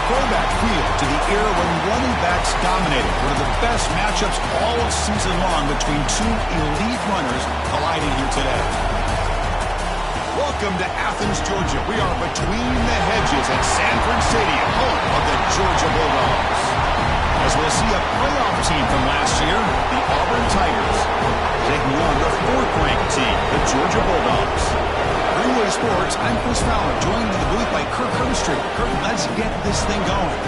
Throwback field to the era when running backs dominated. One of the best matchups all season long between two elite runners colliding here today. Welcome to Athens, Georgia. We are between the hedges at Sanford Stadium, home of the Georgia Bulldogs. As we'll see a playoff team from last year, the Auburn Tigers, taking on the fourth-ranked team, the Georgia Bulldogs. Greenway Sports, I'm Chris Fowler, joined in the booth by Kirk Herbstreit. Kirk, let's get this thing going.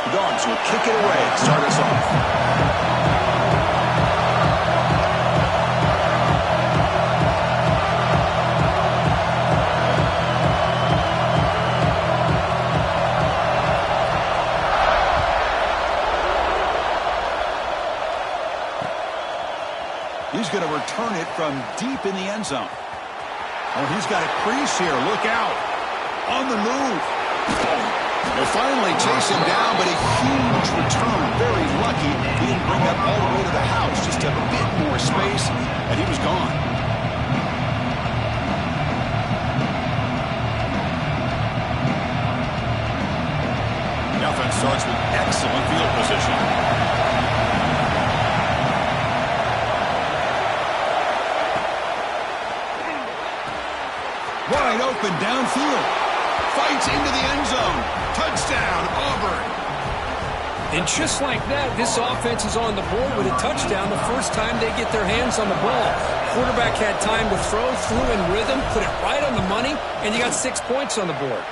The Dogs will kick it away to start us off. He's going to return it from deep in the end zone. Oh, he's got a crease here. Look out. On the move. They'll finally chase him down, but a huge return. Very lucky he didn't bring that all the way to the house. Just a bit more space, and he was gone. The offense starts with excellent field position. Wide open downfield. Fights into the end zone. Touchdown, Auburn. And just like that, this offense is on the board with a touchdown the first time they get their hands on the ball. Quarterback had time to throw, threw in rhythm, put it right on the money, and you got 6 points on the board.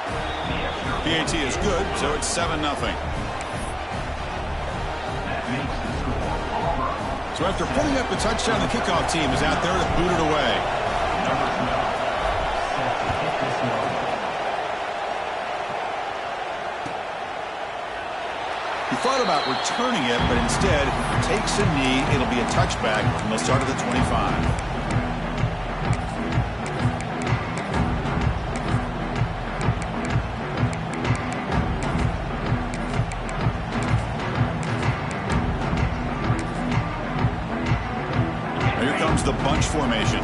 PAT is good, so it's 7-0. So after putting up a touchdown, the kickoff team is out there to boot it away. He thought about returning it, but instead takes a knee. It'll be a touchback from the start of the 25. Here comes the bunch formation.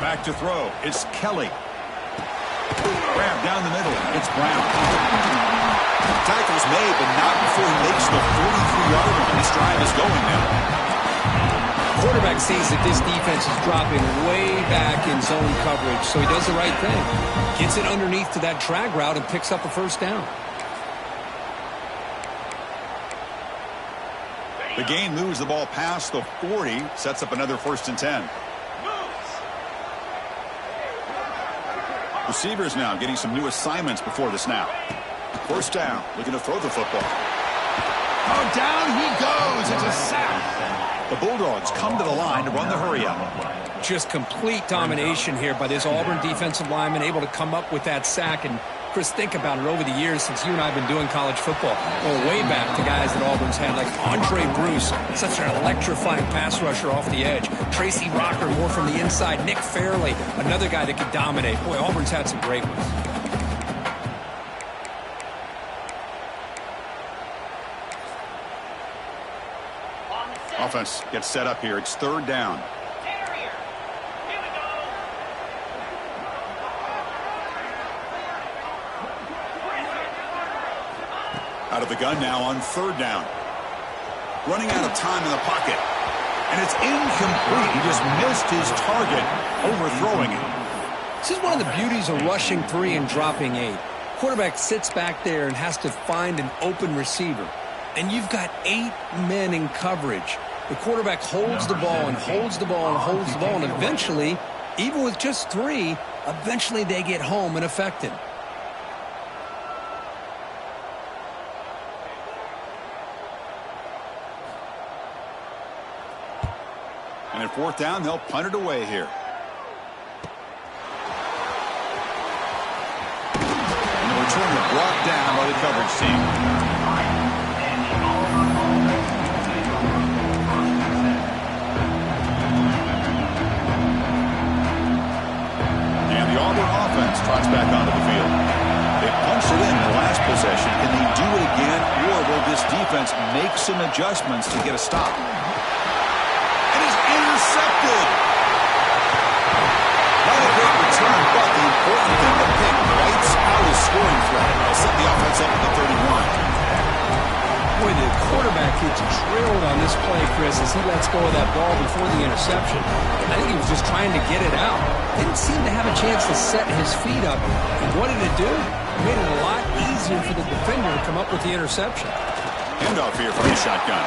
Back to throw. It's Kelly. Grab down the middle. It's Brown. Tackle's made, but not before he makes the 43-yard line. This drive is going now. Quarterback sees that this defense is dropping way back in zone coverage, so he does the right thing. Gets it underneath to that drag route and picks up a first down. The gain moves the ball past the 40, sets up another 1st and 10. Receivers now getting some new assignments before the snap. First down, looking to throw the football. Oh, down he goes. It's a sack. The Bulldogs come to the line to run the hurry-up. Just complete domination here by this Auburn defensive lineman, able to come up with that sack. And Chris, think about it over the years since you and I have been doing college football. Going way back to guys that Auburn's had, like Andre Bruce, such an electrifying pass rusher off the edge. Tracy Rocker, more from the inside. Nick Fairley, another guy that could dominate. Boy, Auburn's had some great ones. Offense gets set up here. It's 3rd down. Out of the gun now on 3rd down. Running out of time in the pocket. And it's incomplete. He just missed his target, overthrowing it. This is one of the beauties of rushing 3 and dropping 8. Quarterback sits back there and has to find an open receiver. And you've got 8 men in coverage. The quarterback holds the ball and holds the ball and holds the ball. And eventually, even with just 3, eventually they get home and affected. And at 4th down, they'll punt it away here. And the return is brought down by the coverage team. And the Auburn offense trots back onto the field. They punched it in the last possession. Can they do it again, or will this defense make some adjustments to get a stop? It is intercepted. Not a great return, but the important thing, the pick wipes out his scoring threat. They'll set the offense up at the 31. Boy, the quarterback gets drilled on this play, Chris, as he lets go of that ball before the interception. I think he was just trying to get it out. Didn't seem to have a chance to set his feet up. And what did it do? It made it a lot easier for the defender to come up with the interception. Handoff here from the shotgun.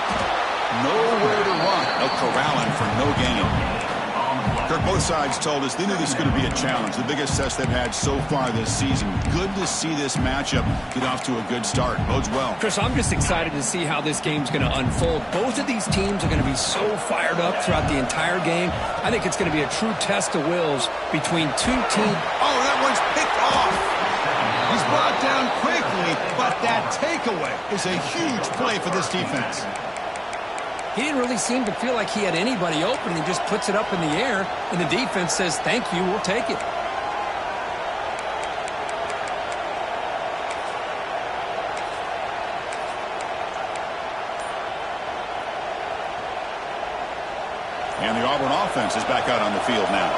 Nowhere to run. They'll corral him for no gain. Kirk, both sides told us they knew this was going to be a challenge. The biggest test they've had so far this season. Good to see this matchup get off to a good start. Bodes well. Chris, I'm just excited to see how this game's going to unfold. Both of these teams are going to be so fired up throughout the entire game. I think it's going to be a true test of wills between two teams. Oh, that one's picked off. He's brought down quickly, but that takeaway is a huge play for this defense. He didn't really seem to feel like he had anybody open. He just puts it up in the air, and the defense says, thank you, we'll take it. And the Auburn offense is back out on the field now.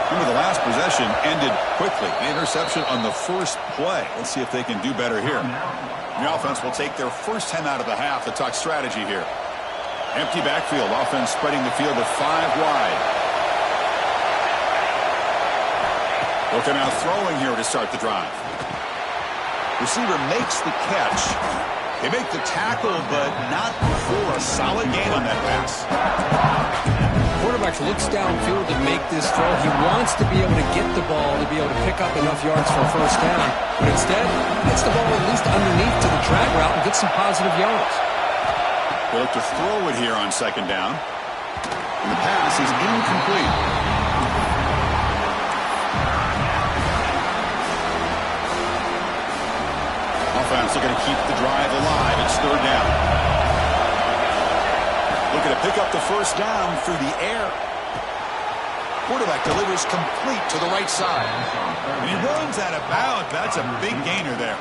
Remember, the last possession ended quickly. The interception on the first play. Let's see if they can do better here. The offense will take their first 10 out of the half to talk strategy here. Empty backfield. Offense spreading the field to 5 wide. Looking out throwing here to start the drive. Receiver makes the catch. They make the tackle, but not before a solid gain on that pass. Quarterback looks downfield to make this throw. He wants to be able to get the ball to be able to pick up enough yards for a first down. But instead, he gets the ball at least underneath to the drag route and gets some positive yards. They look to throw it here on second down. And the pass is incomplete. Offense looking to keep the drive alive. It's third down. Looking to pick up the first down through the air. Quarterback delivers complete to the right side. And he runs out of bounds. That's a big gainer there.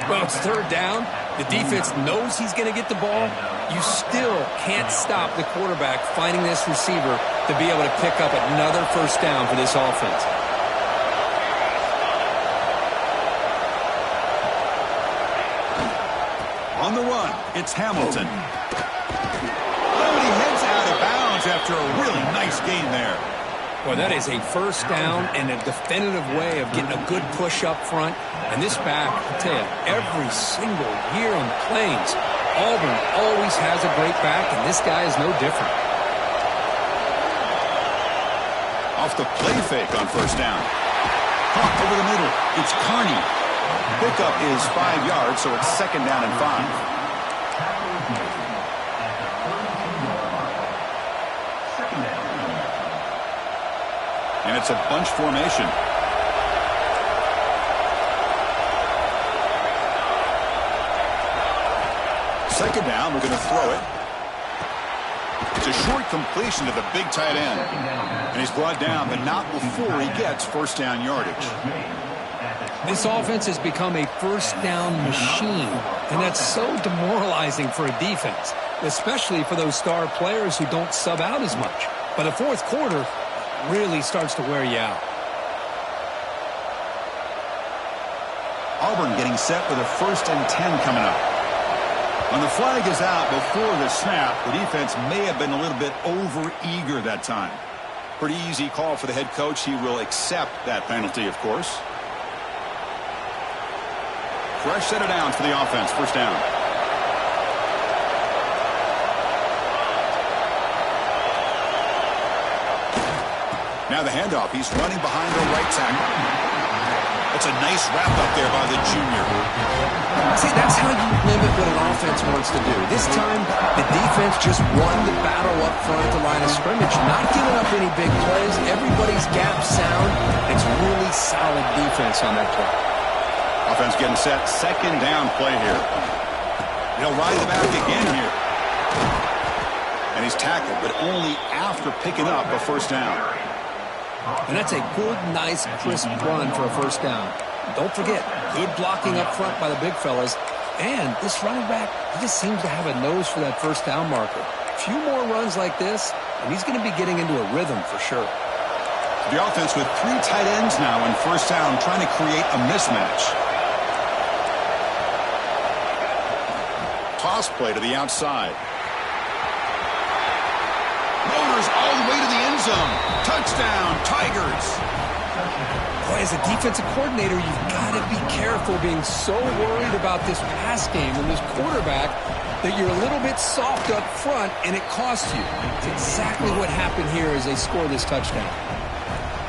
Well, it's third down. The defense knows he's going to get the ball. You still can't stop the quarterback finding this receiver to be able to pick up another first down for this offense. On the run, it's Hamilton. Oh, and he heads out of bounds after a really nice gain there. Well, that is a first down and a definitive way of getting a good push up front. And this back, I tell you, every single year on the Plains, Auburn always has a great back, and this guy is no different. Off the play fake on first down. Caught over the middle. It's Carney. Pickup is 5 yards, so it's second down and 5. And it's a bunch formation. Second down, we're going to throw it. It's a short completion to the big tight end. And he's brought down, but not before he gets first down yardage. This offense has become a first down machine, and that's so demoralizing for a defense, especially for those star players who don't sub out as much. By the fourth quarter, really starts to wear you out. Auburn getting set with a 1st and 10 coming up. When the flag is out before the snap, the defense may have been a little bit over-eager that time. Pretty easy call for the head coach. He will accept that penalty, of course. Fresh set of downs for the offense. First down. Now the handoff. He's running behind the right tackle. That's a nice wrap up there by the junior. See, that's how you limit what an offense wants to do. This time, the defense just won the battle up front at the line of scrimmage, not giving up any big plays. Everybody's gap sound. It's really solid defense on that play. Offense getting set. Second down play here. He'll ride the back again here. And he's tackled, but only after picking up a first down. And that's a good, nice, crisp run for a first down. Don't forget, good blocking up front by the big fellas. And this running back, he just seems to have a nose for that first down marker. A few more runs like this, and he's going to be getting into a rhythm for sure. The offense with 3 tight ends now in first down, trying to create a mismatch. Toss play to the outside. Motors all the way to the end zone. Touchdown, Tigers. Boy, as a defensive coordinator, you've got to be careful being so worried about this pass game and this quarterback that you're a little bit soft up front and it costs you. It's exactly what happened here as they score this touchdown.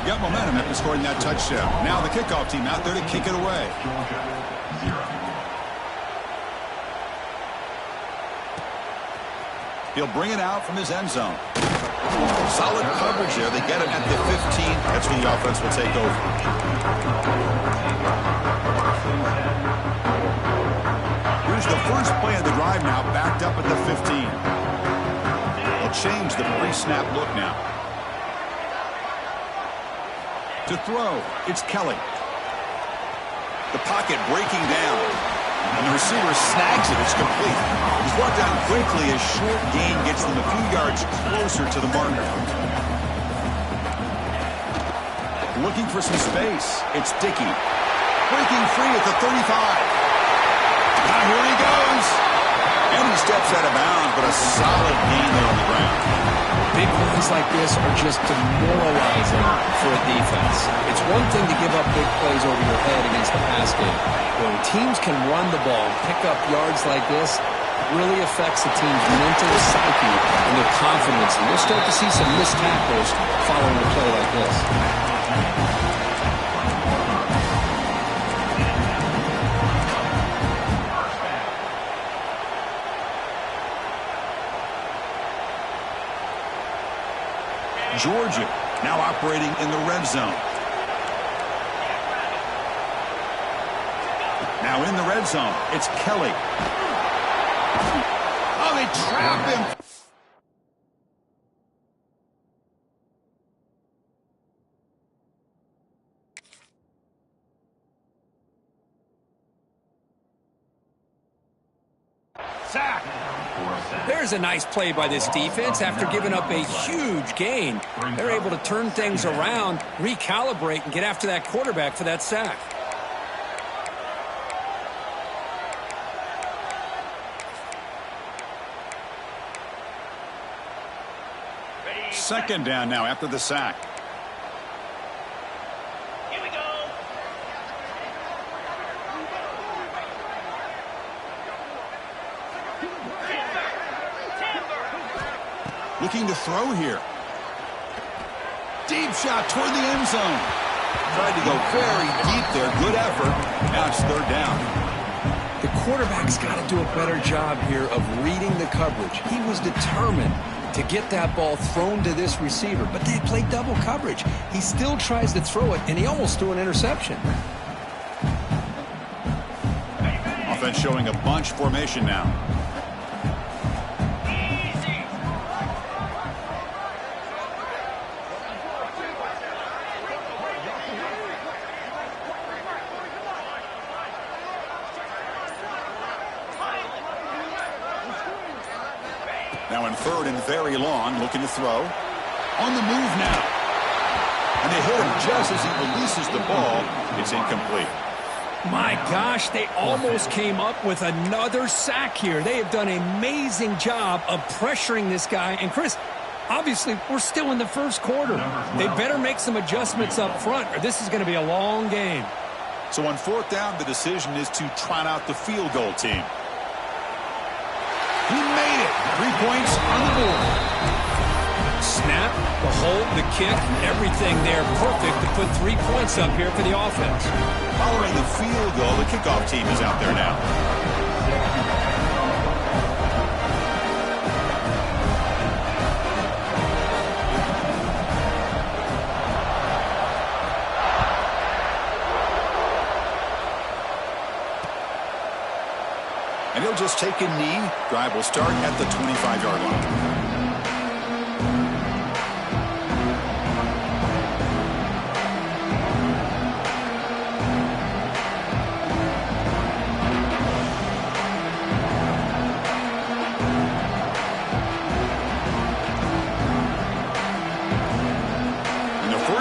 You got momentum after scoring that touchdown. Now the kickoff team out there to kick it away. He'll bring it out from his end zone. Solid coverage there. They get him at the 15. That's when the offense will take over. Here's the first play of the drive now, backed up at the 15. They'll change the pre-snap look now. To throw, it's Kelly. The pocket breaking down. And the receiver snags it. It's complete. He's brought down quickly as short gain gets them a few yards closer to the marker. Looking for some space. It's Dickey. Breaking free at the 35. Now here he goes. And he steps out of bounds, but a solid gain there on the ground. Big runs like this are just demoralizing for a defense. It's one thing to give up big plays over your head against the pass game. When teams can run the ball and pick up yards like this, it really affects the team's mental psyche and their confidence. And you'll start to see some missed tackles following a play like this. Georgia now operating in the red zone. Now in the red zone, it's Kelly. Oh, they trap him. Sack. There's a nice play by this defense. After giving up a huge gain, they're able to turn things around, recalibrate, and get after that quarterback for that sack. Second down now after the sack. Here we go. Looking to throw here. Deep shot toward the end zone. Tried to go very deep there. Good effort. Now it's third down. The quarterback's got to do a better job here of reading the coverage. He was determined to get that ball thrown to this receiver, but they played double coverage. He still tries to throw it, and he almost threw an interception. Offense showing a bunch formation now. Now in third and very long, looking to throw. On the move now. And they hit him just as he releases the ball. It's incomplete. My gosh, they almost came up with another sack here. They have done an amazing job of pressuring this guy. And Chris, obviously, we're still in the first quarter. They better make some adjustments up front, or this is going to be a long game. So on fourth down, the decision is to trot out the field goal team. He made it. 3 points on the board. Snap, the hold, the kick, everything there perfect to put 3 points up here for the offense. Following the field goal, the kickoff team is out there now. And he'll just take a knee. Drive will start at the 25-yard line.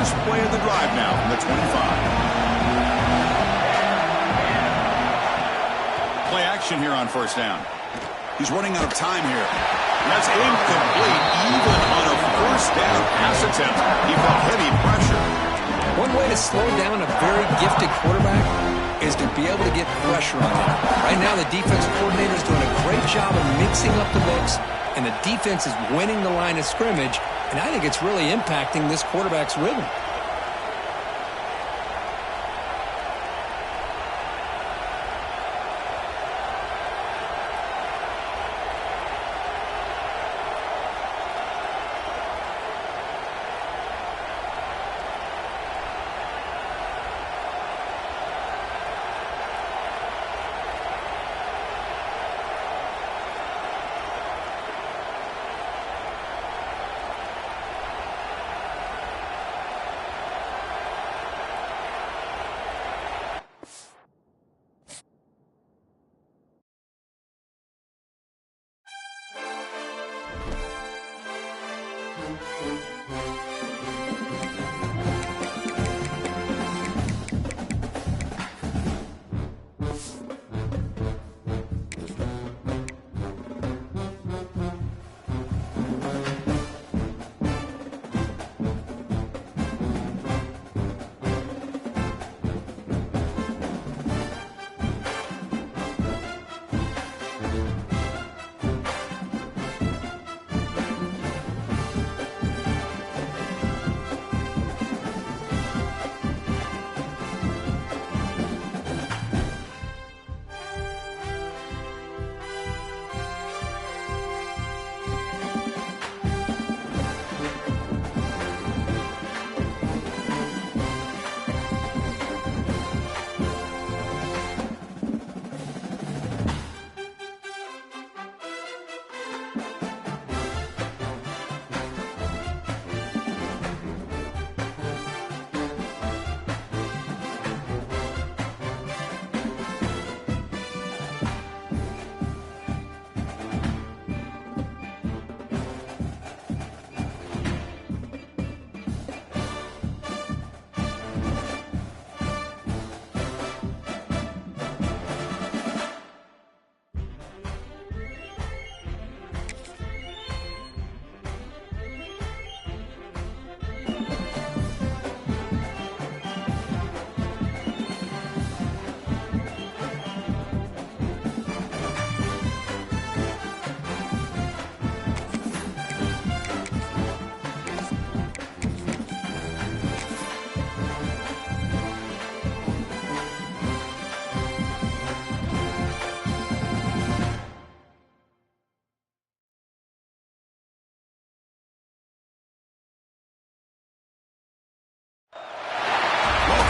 First play of the drive now from the 25. Play action here on first down. He's running out of time here. That's incomplete, even on a first down pass attempt. He felt heavy pressure. One way to slow down a very gifted quarterback is to be able to get pressure on him. Right now, the defensive coordinator is doing a great job of mixing up the looks, and the defense is winning the line of scrimmage, and I think it's really impacting this quarterback's rhythm.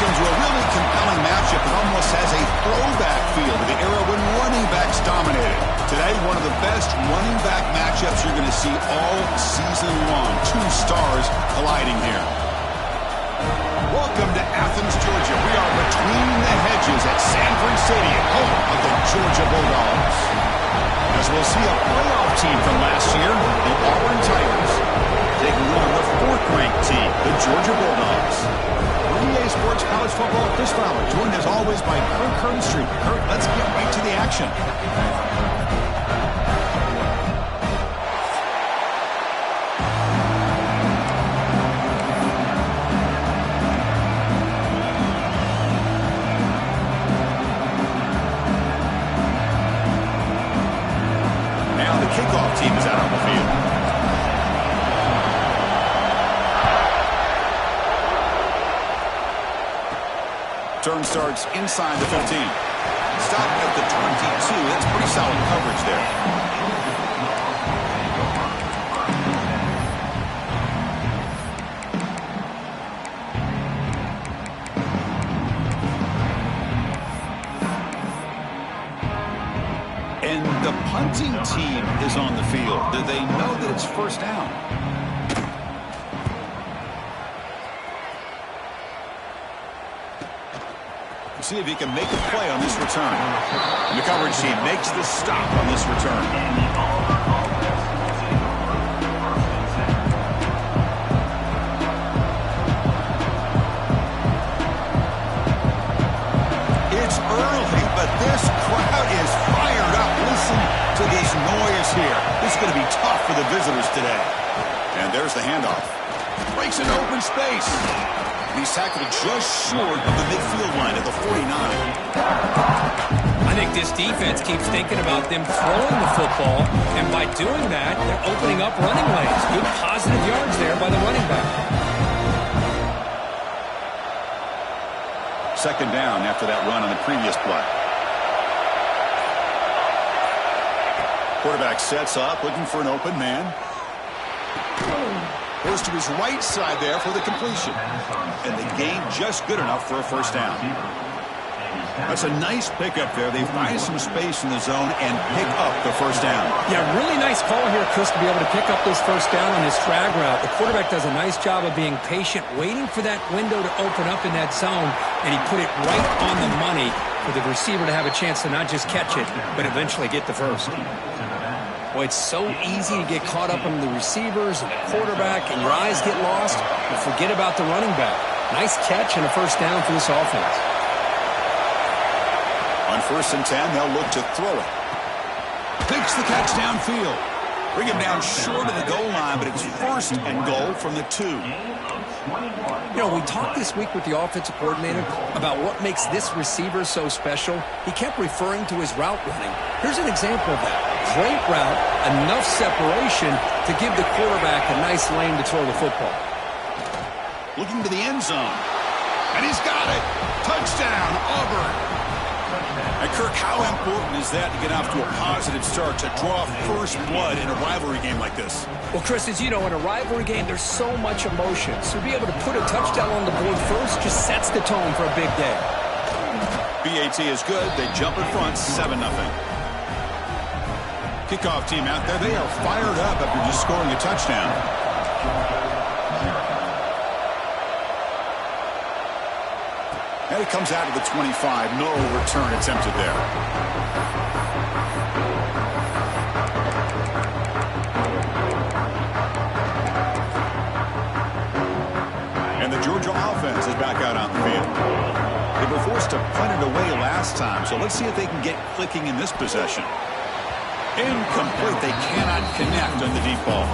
To a really compelling matchup that almost has a throwback feel to the era when running backs dominated. Today, one of the best running back matchups you're going to see all season long. Two stars colliding here. Welcome to Athens, Georgia. We are between the hedges at Sanford Stadium, home of the Georgia Bulldogs. As we'll see a playoff team from last year, the Auburn Tigers, taking on the fourth-ranked team, the Georgia Bulldogs. EA Sports College Football, Chris Fowler, joined as always by Kirk Herbstreit. Kirk, let's get right to the action. Now the kickoff team is out on the field. Turn starts inside the 15. Stop at the 22. That's pretty solid coverage there. And the punting team is on the field. Do they know that it's first down? See if he can make a play on this return. And the coverage team makes the stop on this return. This crowd is fired up. Listen to this noise here. This is going to be tough for the visitors today. And there's the handoff. Breaks an open space. And he's tackled just short of the midfield line at the 49. I think this defense keeps thinking about them throwing the football, and by doing that, they're opening up running lanes. Good positive yards there by the running back. Second down after that run on the previous play. Quarterback sets up, looking for an open man. Goes to his right side there for the completion. And the gain just good enough for a first down. That's a nice pickup there. They find some space in the zone and pick up the first down. Yeah, really nice call here, Chris, to be able to pick up this first down on this drag route. The quarterback does a nice job of being patient, waiting for that window to open up in that zone, and he put it right on the money for the receiver to have a chance to not just catch it, but eventually get the first. Boy, it's so easy to get caught up in the receivers and the quarterback, and your eyes get lost, and forget about the running back. Nice catch and a first down for this offense. On 1st and 10, they'll look to throw it. Picks the catch downfield. Bring him down short of the goal line, but it's 1st and goal from the 2. You know, we talked this week with the offensive coordinator about what makes this receiver so special. He kept referring to his route running. Here's an example of that. Great route, enough separation to give the quarterback a nice lane to throw the football. Looking to the end zone. And he's got it. Touchdown, Auburn. And Kirk, how important is that to get off to a positive start, to draw first blood in a rivalry game like this? Well, Chris, as you know, in a rivalry game, there's so much emotion. So to be able to put a touchdown on the board first just sets the tone for a big day. BAT is good. They jump in front, 7-0. Kickoff team out there, they are fired up after just scoring a touchdown. And he comes out of the 25. No return attempted there. And the Georgia offense is back out on the field. They were forced to punt it away last time, so let's see if they can get clicking in this possession. Incomplete. They cannot connect on the deep ball.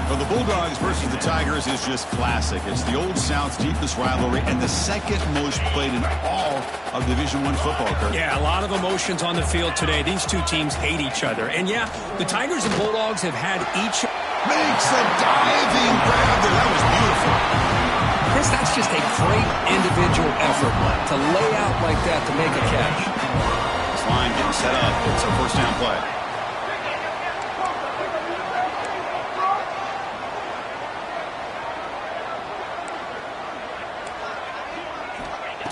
Well, the Bulldogs versus the Tigers is just classic. It's the Old South's deepest rivalry and the second most played in all of Division I football, Kurt. Yeah, a lot of emotions on the field today. These two teams hate each other. And yeah, the Tigers and Bulldogs have had each... Makes a diving grab there. That was beautiful. Chris, that's just a great individual effort to lay out like that to make a catch. This line getting set up. It's a first down play.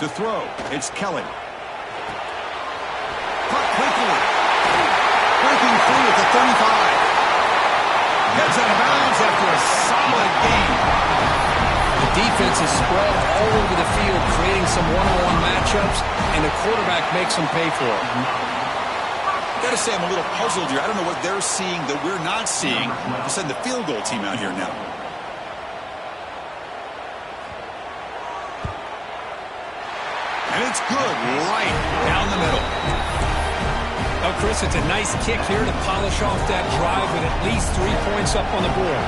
To throw, it's Kelly. Caught quickly. Breaking free at the 35. Heads out of bounds after a solid gain. The defense is spread all over the field, creating some one-on-one matchups, and the quarterback makes them pay for it. Got to say, I'm a little puzzled here. I don't know what they're seeing that we're not seeing to send the field goal team out here now. And it's good right down the middle. Oh, Chris, it's a nice kick here to polish off that drive with at least 3 points up on the board.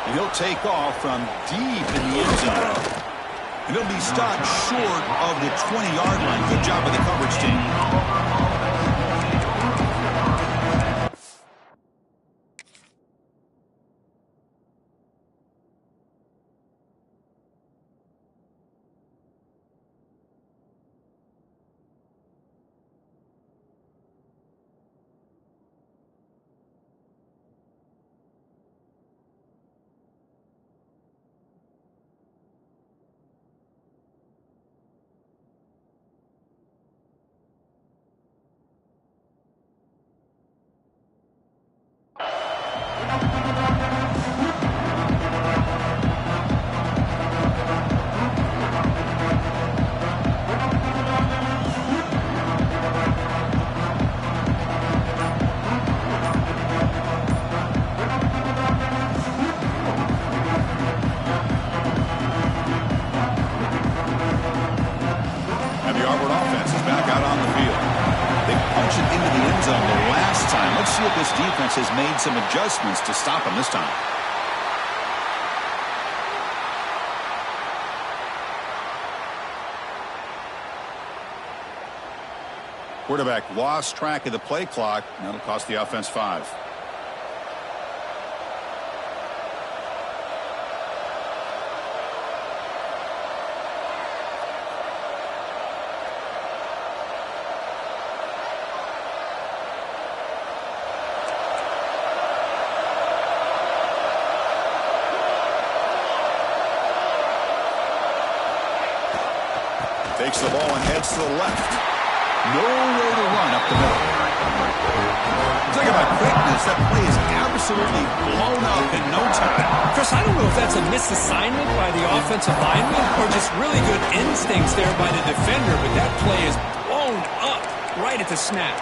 And he'll take off from deep in the end zone. And he'll be stopped short of the 20-yard line. Good job by the coverage team. Let's see if this defense has made some adjustments to stop him this time. Quarterback lost track of the play clock. That'll cost the offense 5. Takes the ball and heads to the left. No way to run up the middle. Talk about quickness. That play is absolutely blown up in no time. Chris, I don't know if that's a misassignment by the offensive lineman or just really good instincts there by the defender, but that play is blown up right at the snap.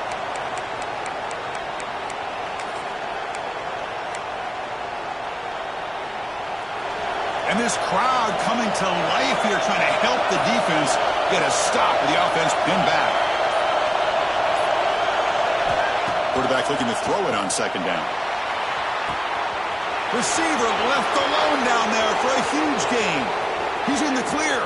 And this crowd coming to life here trying to help the defense get a stop with the offense pinned back. Quarterback looking to throw it on second down. Receiver left alone down there for a huge gain. He's in the clear.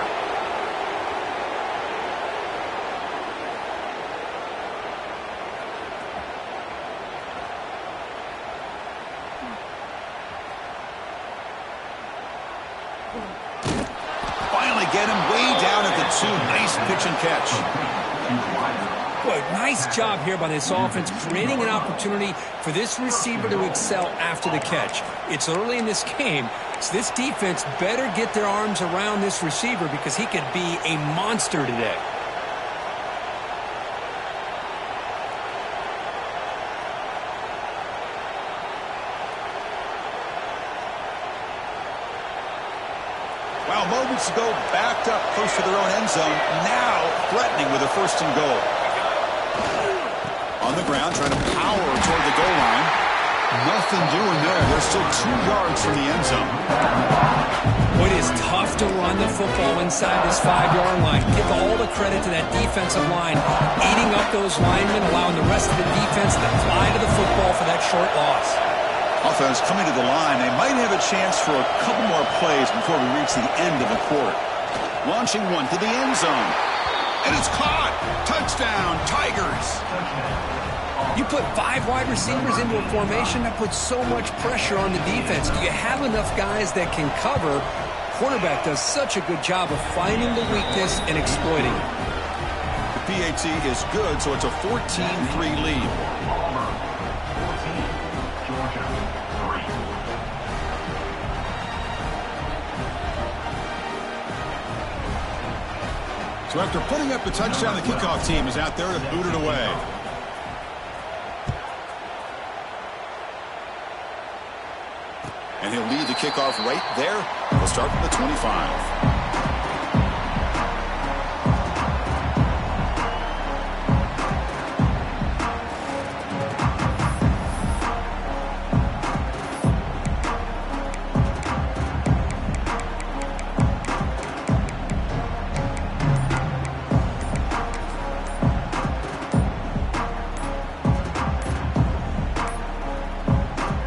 Finally get him way down at the 2. Nice pitch and catch. Boy, nice job here by this offense, creating an opportunity for this receiver to excel after the catch. It's early in this game, so this defense better get their arms around this receiver because he could be a monster today. Well, moments ago, backed up close to their own end zone, now threatening with a 1st and goal. On the ground, trying to power toward the goal line. Nothing doing there. They're still 2 yards from the end zone. It is tough to run the football inside this 5-yard line. Give all the credit to that defensive line, eating up those linemen, allowing the rest of the defense to fly to the football for that short loss. Offense coming to the line. They might have a chance for a couple more plays before we reach the end of the quarter. Launching one to the end zone. And it's caught. Touchdown, Tigers. You put 5 wide receivers into a formation, that puts so much pressure on the defense. Do you have enough guys that can cover? Quarterback does such a good job of finding the weakness and exploiting it. The PAT is good, so it's a 14-3 lead. So after putting up the touchdown, the kickoff team is out there to boot it away. And he'll lead the kickoff right there. We'll start from the 25.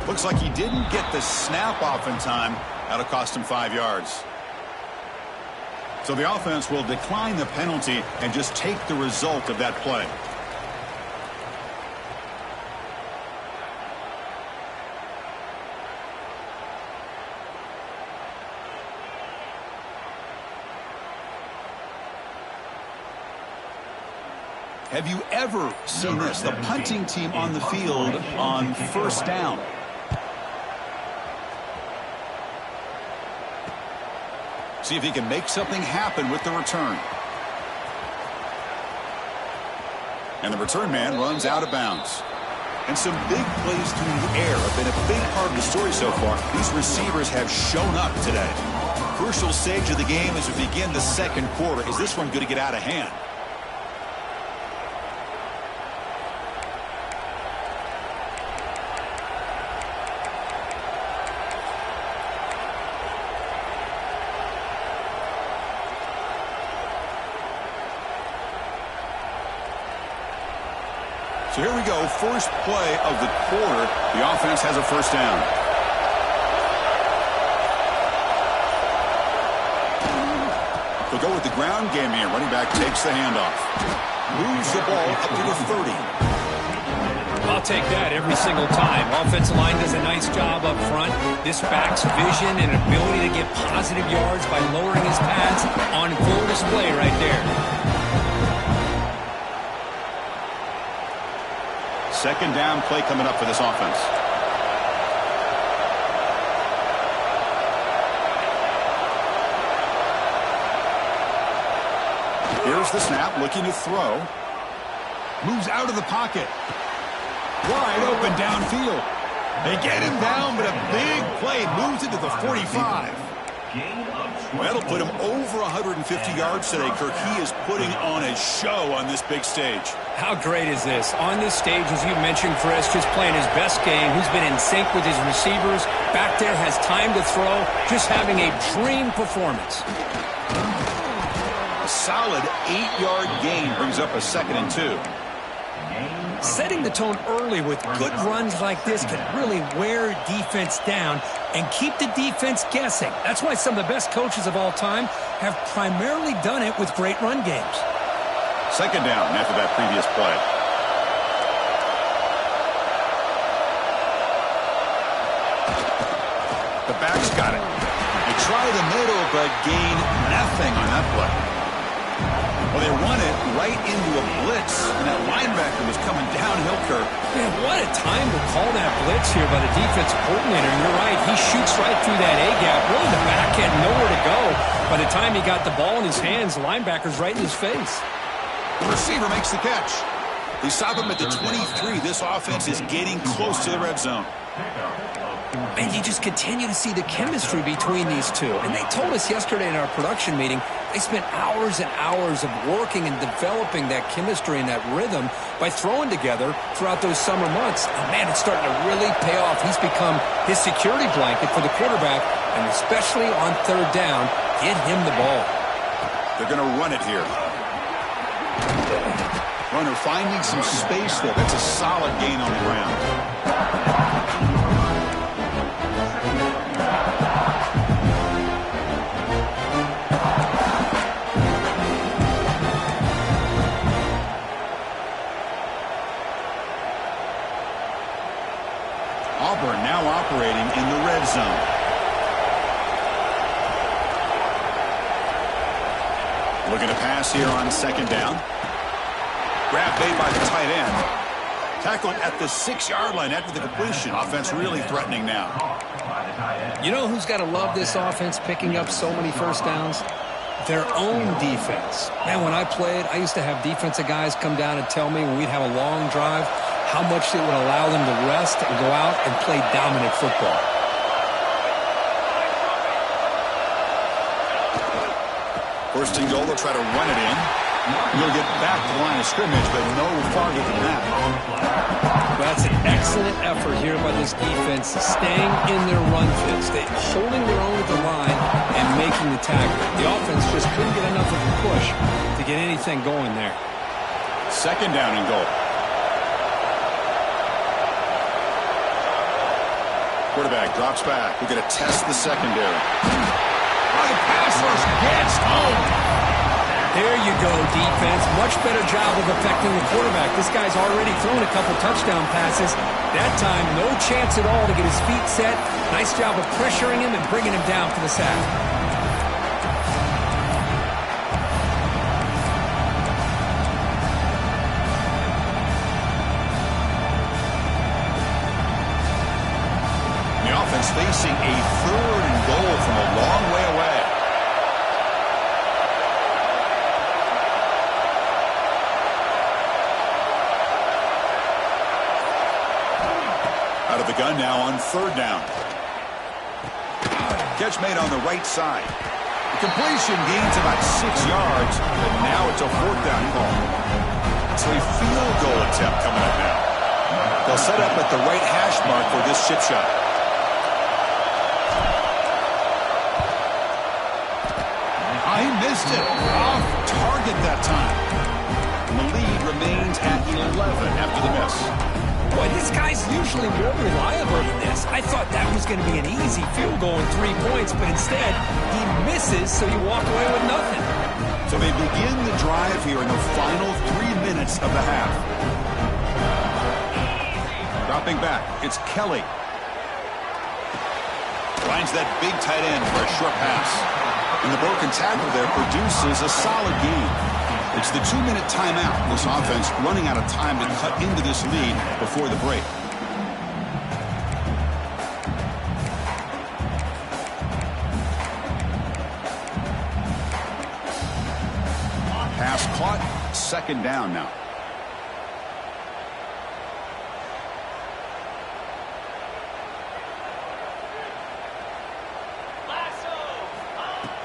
Looks like he didn't get the snap off in time. That'll cost him 5 yards. So the offense will decline the penalty and just take the result of that play. Have you ever seen this? The punting team on the field on 1st down. See if he can make something happen with the return. And the return man runs out of bounds. And some big plays through the air have been a big part of the story so far. These receivers have shown up today. Crucial stage of the game as we begin the 2nd quarter. Is this one going to get out of hand? So So here we go, first play of the quarter. The offense has a first down. They'll go with the ground game here. Running back takes the handoff. Moves the ball up to the 30. I'll take that every single time. Offensive line does a nice job up front. This back's vision and ability to get positive yards by lowering his pads on full display right there. Second down play coming up for this offense. Here's the snap, looking to throw. Moves out of the pocket. Wide open downfield. They get him down, but a big play moves into the 45. Well, that'll put him over 150 yards today, Kirk. He is putting on a show on this big stage. How great is this? On this stage, as you mentioned, Chris, just playing his best game. He's been in sync with his receivers. Back there, has time to throw. Just having a dream performance. A solid 8-yard gain brings up a 2nd and 2. Setting the tone early with good runs like this can really wear defense down and keep the defense guessing. That's why some of the best coaches of all time have primarily done it with great run games. Second down after that previous play. The back's got it. They try the middle, but gain nothing on that play. Well, they run it right into a blitz, and that linebacker was coming downhill, Kirk. Man, what a time to call that blitz here by the defensive coordinator. And you're right, he shoots right through that A-gap. Really, the back had nowhere to go. By the time he got the ball in his hands, the linebacker's right in his face. The receiver makes the catch. They stop him at the 23. This offense is getting close to the red zone. And you just continue to see the chemistry between these two. And they told us yesterday in our production meeting, they spent hours and hours of working and developing that chemistry and that rhythm by throwing together throughout those summer months. And man, it's starting to really pay off. He's become his security blanket for the quarterback, and especially on third down, get him the ball. They're going to run it here. Runner finding some space there. That's a solid gain on the ground. Auburn now operating in the red zone. Looking to pass here on second down. Grab made by the tight end. Tackled at the 6-yard line after the completion. Offense really threatening now. You know who's got to love this offense picking up so many first downs? Their own defense. Man, when I played, I used to have defensive guys come down and tell me when we'd have a long drive how much it would allow them to rest and go out and play dominant football. First and goal, they'll try to run it in. He'll get back to the line of scrimmage, but no farther than that. That's an excellent effort here by this defense, staying in their run fits. They're holding their own at the line and making the tackle. The offense just couldn't get enough of a push to get anything going there. Second down and goal. Quarterback drops back. We're going to test the secondary. The pass rush gets home. There you go, defense. Much better job of affecting the quarterback. This guy's already thrown a couple touchdown passes. That time, no chance at all to get his feet set. Nice job of pressuring him and bringing him down for the sack. The offense facing a third and goal from a long way away. Out of the gun now on third down. Catch made on the right side. The completion gains about 6 yards, but now it's a fourth down call. So a field goal attempt coming up now. They'll set up at the right hash mark for this chip shot. He missed it. Off target that time. And the lead remains at 11 after the miss. Boy, this guy's usually more reliable than this. I thought that was going to be an easy field goal and 3 points, but instead he misses, so you walk away with nothing. So they begin the drive here in the final 3 minutes of the half. Dropping back, it's Kelly. Finds that big tight end for a short pass. And the broken tackle there produces a solid gain. It's the 2-minute timeout. This offense running out of time to cut into this lead before the break. Pass caught. 2nd down now.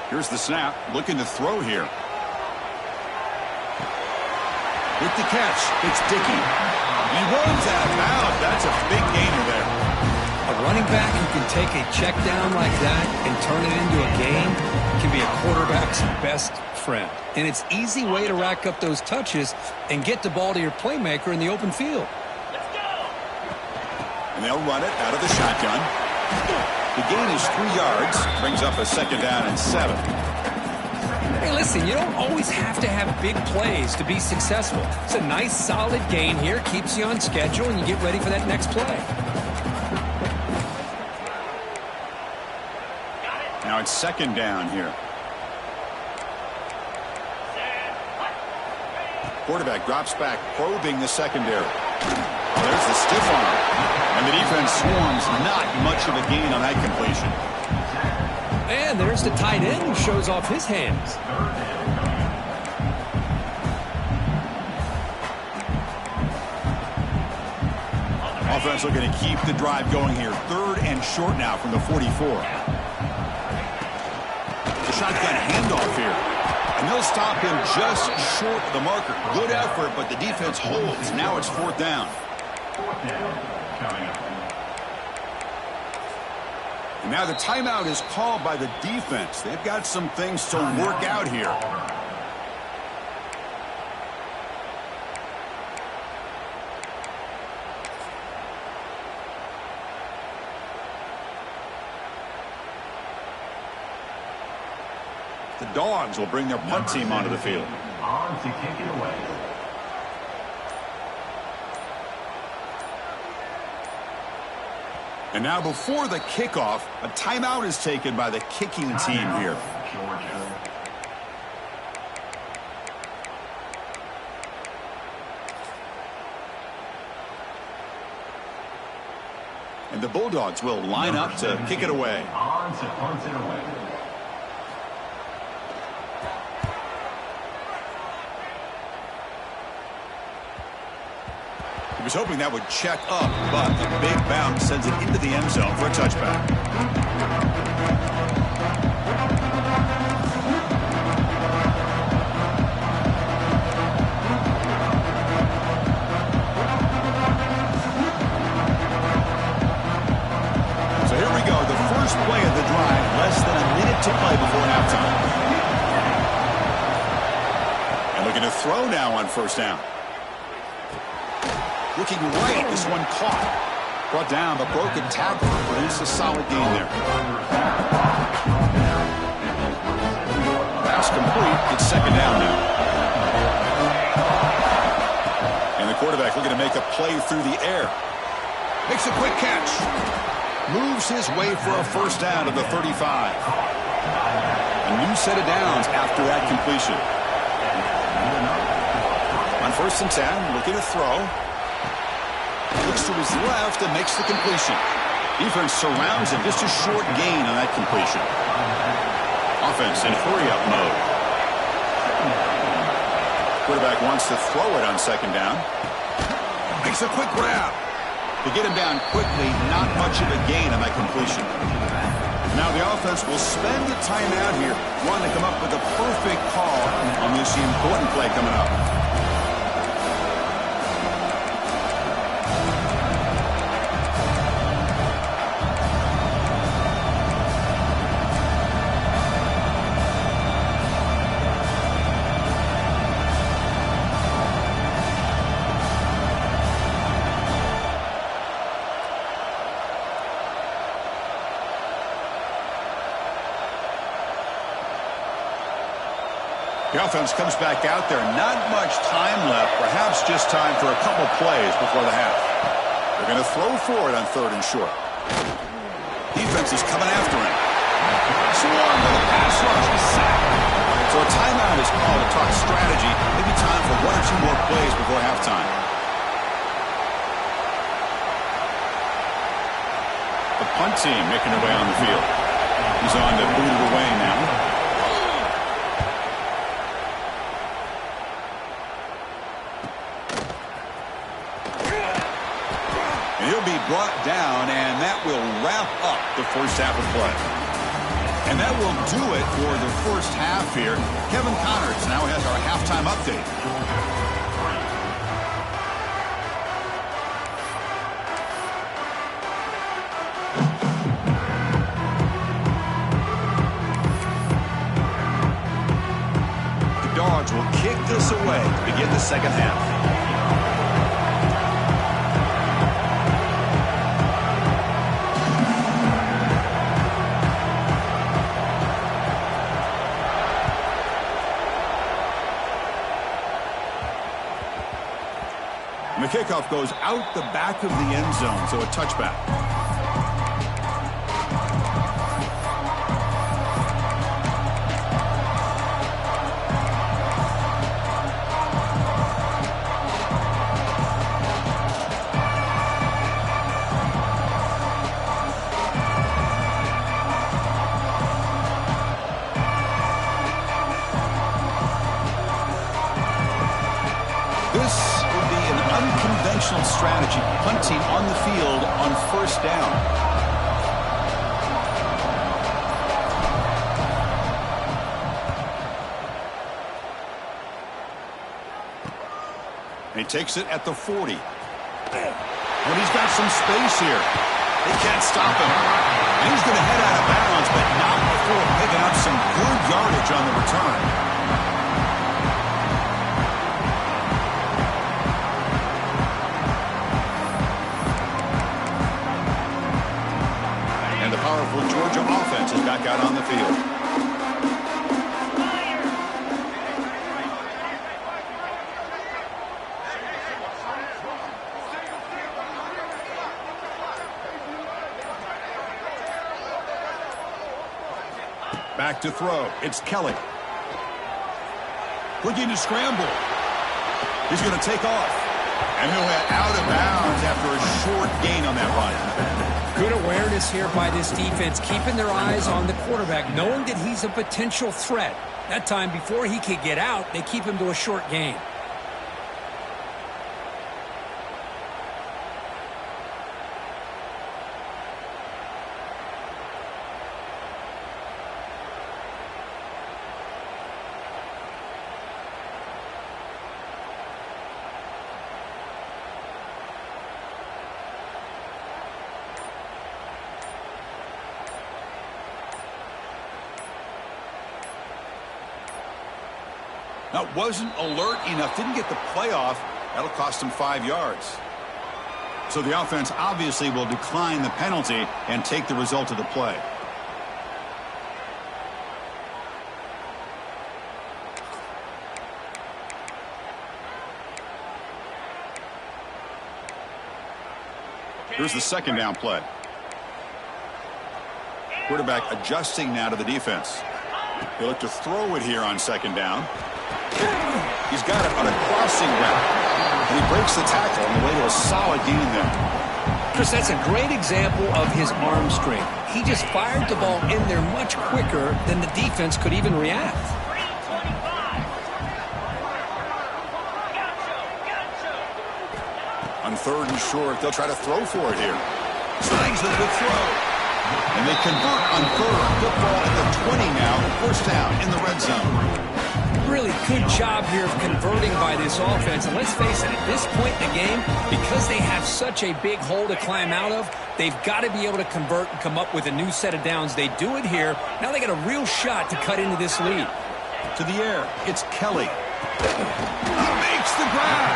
Here's the snap. Looking to throw here. With the catch, it's Dickey. He runs out of bounds. That's a big gainer there. A running back who can take a check down like that and turn it into a gain can be a quarterback's best friend. And it's an easy way to rack up those touches and get the ball to your playmaker in the open field. Let's go! And they'll run it out of the shotgun. The gain is 3 yards. Brings up a 2nd down and 7. Hey, listen, you don't always have to have big plays to be successful. It's a nice, solid gain here. Keeps you on schedule, and you get ready for that next play. Now it's 2nd down here. Quarterback drops back, probing the secondary. There's the stiff arm. And the defense swarms. Not much of a gain on that completion. And there's the tight end who shows off his hands. Offense looking to keep the drive going here. 3rd and short now from the 44. The shotgun handoff here. And they'll stop him just short of the marker. Good effort, but the defense holds. Now it's 4th down. And now the timeout is called by the defense. They've got some things to work out here. The Dogs will bring their punt team onto the field. On to kick it away. And now before the kickoff, a timeout is taken by the kicking team here. Georgia. And the Bulldogs will line up to kick it away. On to punt it away. He was hoping that would check up, but a big bounce sends it into the end zone for a touchback. So here we go, the first play of the drive, less than a minute to play before halftime. And looking to throw now on 1st down. Looking right, this one caught. Brought down, but broken tackle produced a solid gain there. Pass complete. It's 2nd down now. And the quarterback looking to make a play through the air. Makes a quick catch. Moves his way for a 1st down to the 35. A new set of downs after that completion. On 1st and 10, looking to throw. Looks to his left and makes the completion. Defense surrounds him. Just a short gain on that completion. Offense in hurry-up mode. Quarterback wants to throw it on 2nd down. Makes a quick grab. To get him down quickly, not much of a gain on that completion. Now the offense will spend the timeout here, wanting to come up with a perfect call on this important play coming up. The offense comes back out there. Not much time left. Perhaps just time for a couple plays before the half. They're going to throw for it on 3rd and short. Defense is coming after him. Swarm with a pass rush. He's sacked. So a timeout is called to talk strategy. Maybe time for 1 or 2 more plays before halftime. The punt team making their way on the field. He's on to boot it away now. And he'll be brought down, and that will wrap up the first half of play. And that will do it for the first half here. Kevin Connors now has our halftime update. The Dogs will kick this away to begin the second half. The kickoff goes out the back of the end zone, so a touchback. This would be an unconventional strategy, punting on the field on 1st down. And he takes it at the 40. But he's got some space here. They can't stop him. And he's going to head out of bounds, but not before picking up some good yardage on the return. Powerful Georgia offense is back out on the field. Back to throw. It's Kelly. Looking to scramble. He's going to take off. And he'll head out of bounds after a short gain on that run. Good awareness here by this defense, keeping their eyes on the quarterback, knowing that he's a potential threat. That time, before he could get out, they keep him to a short gain. Now, wasn't alert enough, didn't get the playoff. That'll cost him 5 yards. So the offense obviously will decline the penalty and take the result of the play. Here's the 2nd down play. Quarterback adjusting now to the defense. He'll look to throw it here on 2nd down. He's got it on a crossing route. And he breaks the tackle on the way to a solid gain there. Chris, that's a great example of his arm strength. He just fired the ball in there much quicker than the defense could even react. On 3rd and short, they'll try to throw for it here. Slangs with a good throw. And they convert on 3rd. Football at the 20 now. 1st down in the red zone. Really good job here of converting by this offense. And let's face it, at this point in the game, because they have such a big hole to climb out of, they've got to be able to convert and come up with a new set of downs. They do it here. Now they got a real shot to cut into this lead. To the air, it's Kelly. Makes the grab.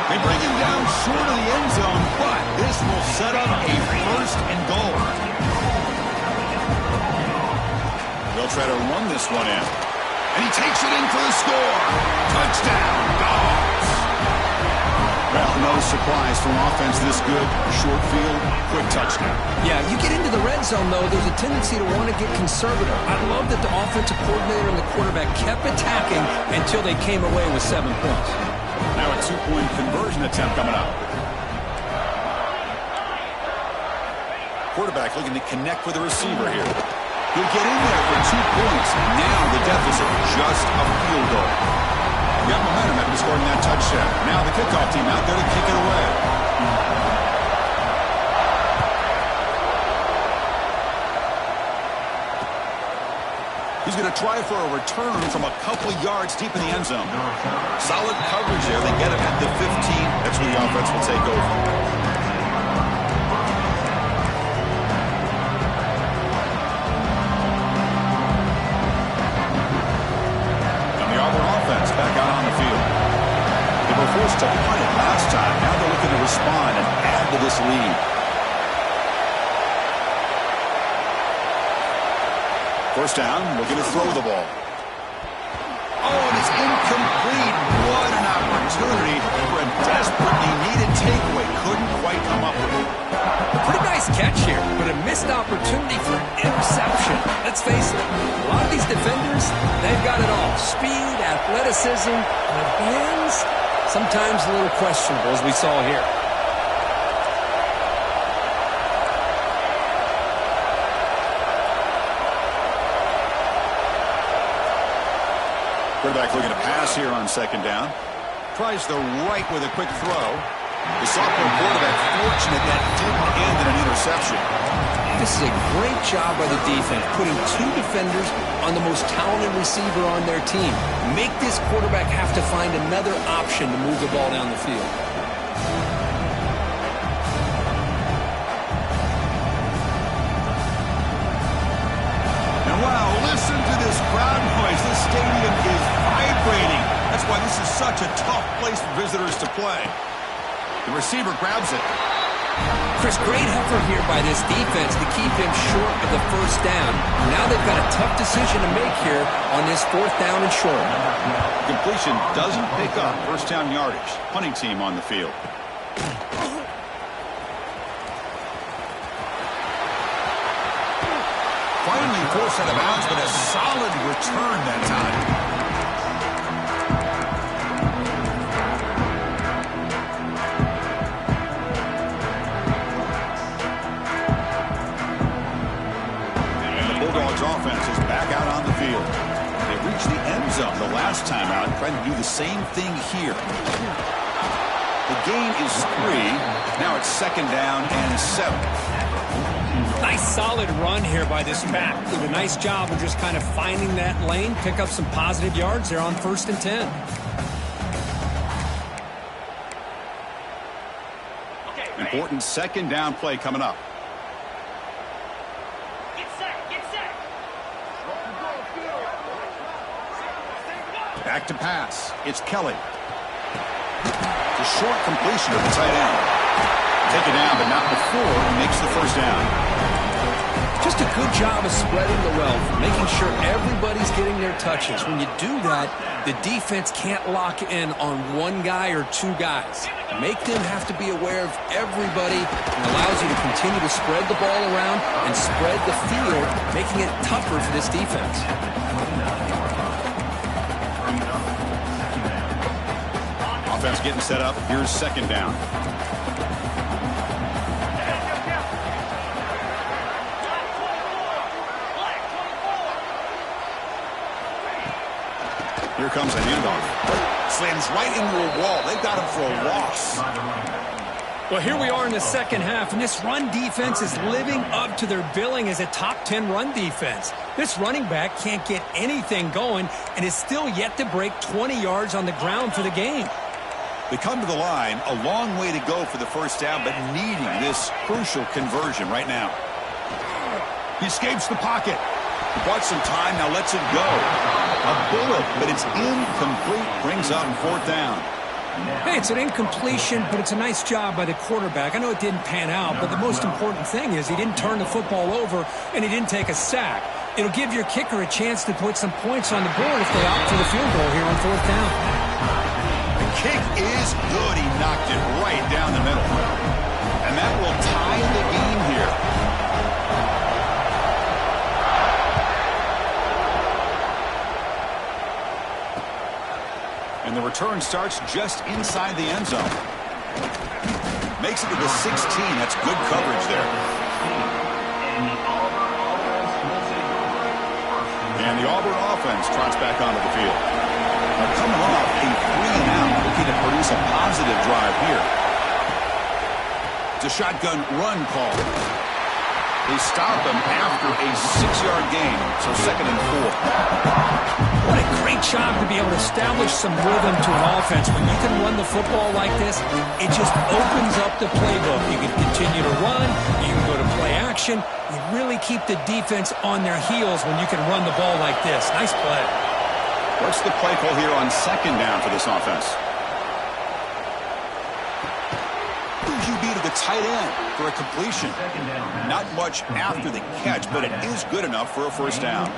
They bring him down short of the end zone, but this will set up a 1st and goal. They'll try to run this one in. And he takes it in for the score. Touchdown, Dogs. Well, no surprise for an offense this good. Short field, quick touchdown. Yeah, you get into the red zone, though, there's a tendency to want to get conservative. I love that the offensive coordinator and the quarterback kept attacking until they came away with 7 points. Now a 2-point conversion attempt coming up. Quarterback looking to connect with the receiver here. He'll get in there for 2 points. Now the deficit, just a field goal. Got momentum after scoring that touchdown. Now the kickoff team out there to kick it away. He's going to try for a return from a couple yards deep in the end zone. Solid coverage there. They get him at the 15. That's where the offense will take over. Back out on the field. They were forced to punt it last time. Now they're looking to respond and add to this lead. First down, looking to throw the ball. Oh, and it's incomplete. What an opportunity for a desperately needed takeaway. Couldn't quite come up with it. A pretty nice catch here, but a missed opportunity for interception. Let's face it, a lot of these defenders, they've got it all. Speed, athleticism, and hands, sometimes a little questionable, as we saw here. Quarterback looking to pass here on second down. Tries the right with a quick throw. The sophomore quarterback fortunate that didn't end in an interception. This is a great job by the defense, putting 2 defenders on the most talented receiver on their team. Make this quarterback have to find another option to move the ball down the field. And wow, listen to this crowd noise. This stadium is vibrating. That's why this is such a tough place for visitors to play. The receiver grabs it. Chris, great effort here by this defense to keep him short of the first down. Now they've got a tough decision to make here on this 4th down and short. Completion doesn't pick up first down yardage. Punting team on the field. Finally forced out of bounds, but a solid return that time. Offense is back out on the field. They reached the end zone the last time out, trying to do the same thing here. The gain is 3. Now it's 2nd down and 7. Nice solid run here by this back. Did a nice job of just kind of finding that lane, pick up some positive yards there on 1st and 10. Important 2nd down play coming up. Back to pass. It's Kelly. The short completion of the tight end. Take it down, but not before he makes the first down. Just a good job of spreading the wealth, making sure everybody's getting their touches. When you do that, the defense can't lock in on one guy or 2 guys. Make them have to be aware of everybody, and allows you to continue to spread the ball around and spread the field, making it tougher for this defense. Offense getting set up. Here's 2nd down. Here comes a handoff. Slams right into a wall. They've got him for a loss. Well, here we are in the second half, and this run defense is living up to their billing as a top 10 run defense. This running back can't get anything going and is still yet to break 20 yards on the ground for the game. They come to the line, a long way to go for the first down, but needing this crucial conversion right now. He escapes the pocket. He bought some time, now lets it go. A bullet, but it's incomplete, brings up 4th down. Hey, it's an incompletion, but it's a nice job by the quarterback. I know it didn't pan out, but the most important thing is he didn't turn the football over and he didn't take a sack. It'll give your kicker a chance to put some points on the board if they opt for the field goal here on 4th down. The kick is good. He knocked it right down the middle. And that will tie the game here. And the return starts just inside the end zone. Makes it to the 16. That's good coverage there. And the Auburn offense trots back onto the field. Now coming off a 3-and-out, looking to produce a positive drive here. It's a shotgun run call. They stop him after a 6-yard gain, so 2nd and 4. What a great job to be able to establish some rhythm to an offense. When you can run the football like this, it just opens up the playbook. You can continue to run. You can go to play action. You really keep the defense on their heels when you can run the ball like this. Nice play. What's the play call here on 2nd down for this offense? QB to the tight end for a completion. Not much after the catch, but it is good enough for a 1st down.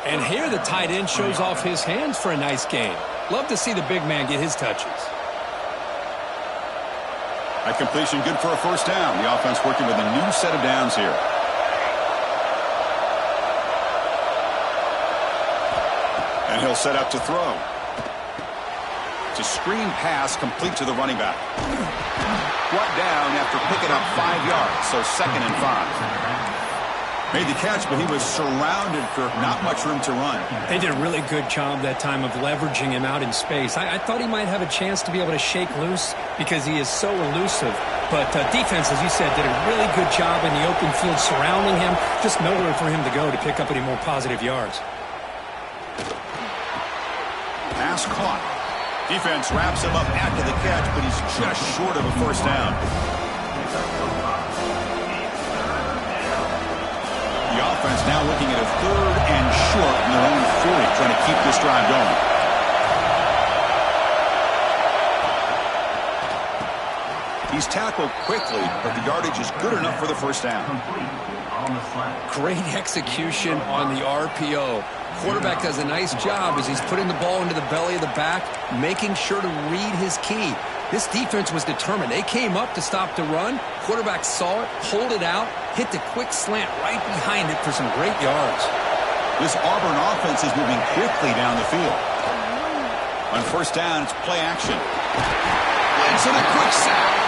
And here the tight end shows off his hands for a nice gain. Love to see the big man get his touches. A completion good for a 1st down. The offense working with a new set of downs here. And he'll set up to throw. It's a screen pass complete to the running back. Brought down after picking up 5 yards, so 2nd and 5. Made the catch, but he was surrounded for not much room to run. They did a really good job that time of leveraging him out in space. I thought he might have a chance to be able to shake loose because he is so elusive. But defense, as you said, did a really good job in the open field surrounding him. Just nowhere for him to go to pick up any more positive yards. Pass caught. Defense wraps him up after the catch, but he's just short of a 1st down. The offense now looking at a 3rd and short in their own 40, trying to keep this drive going. He's tackled quickly, but the yardage is good enough for the 1st down. Great execution on the RPO. Quarterback does a nice job as he's putting the ball into the belly of the back, making sure to read his key. This defense was determined. They came up to stop the run. Quarterback saw it, pulled it out, hit the quick slant right behind it for some great yards. This Auburn offense is moving quickly down the field. On 1st down, it's play action. It's in a quick sack.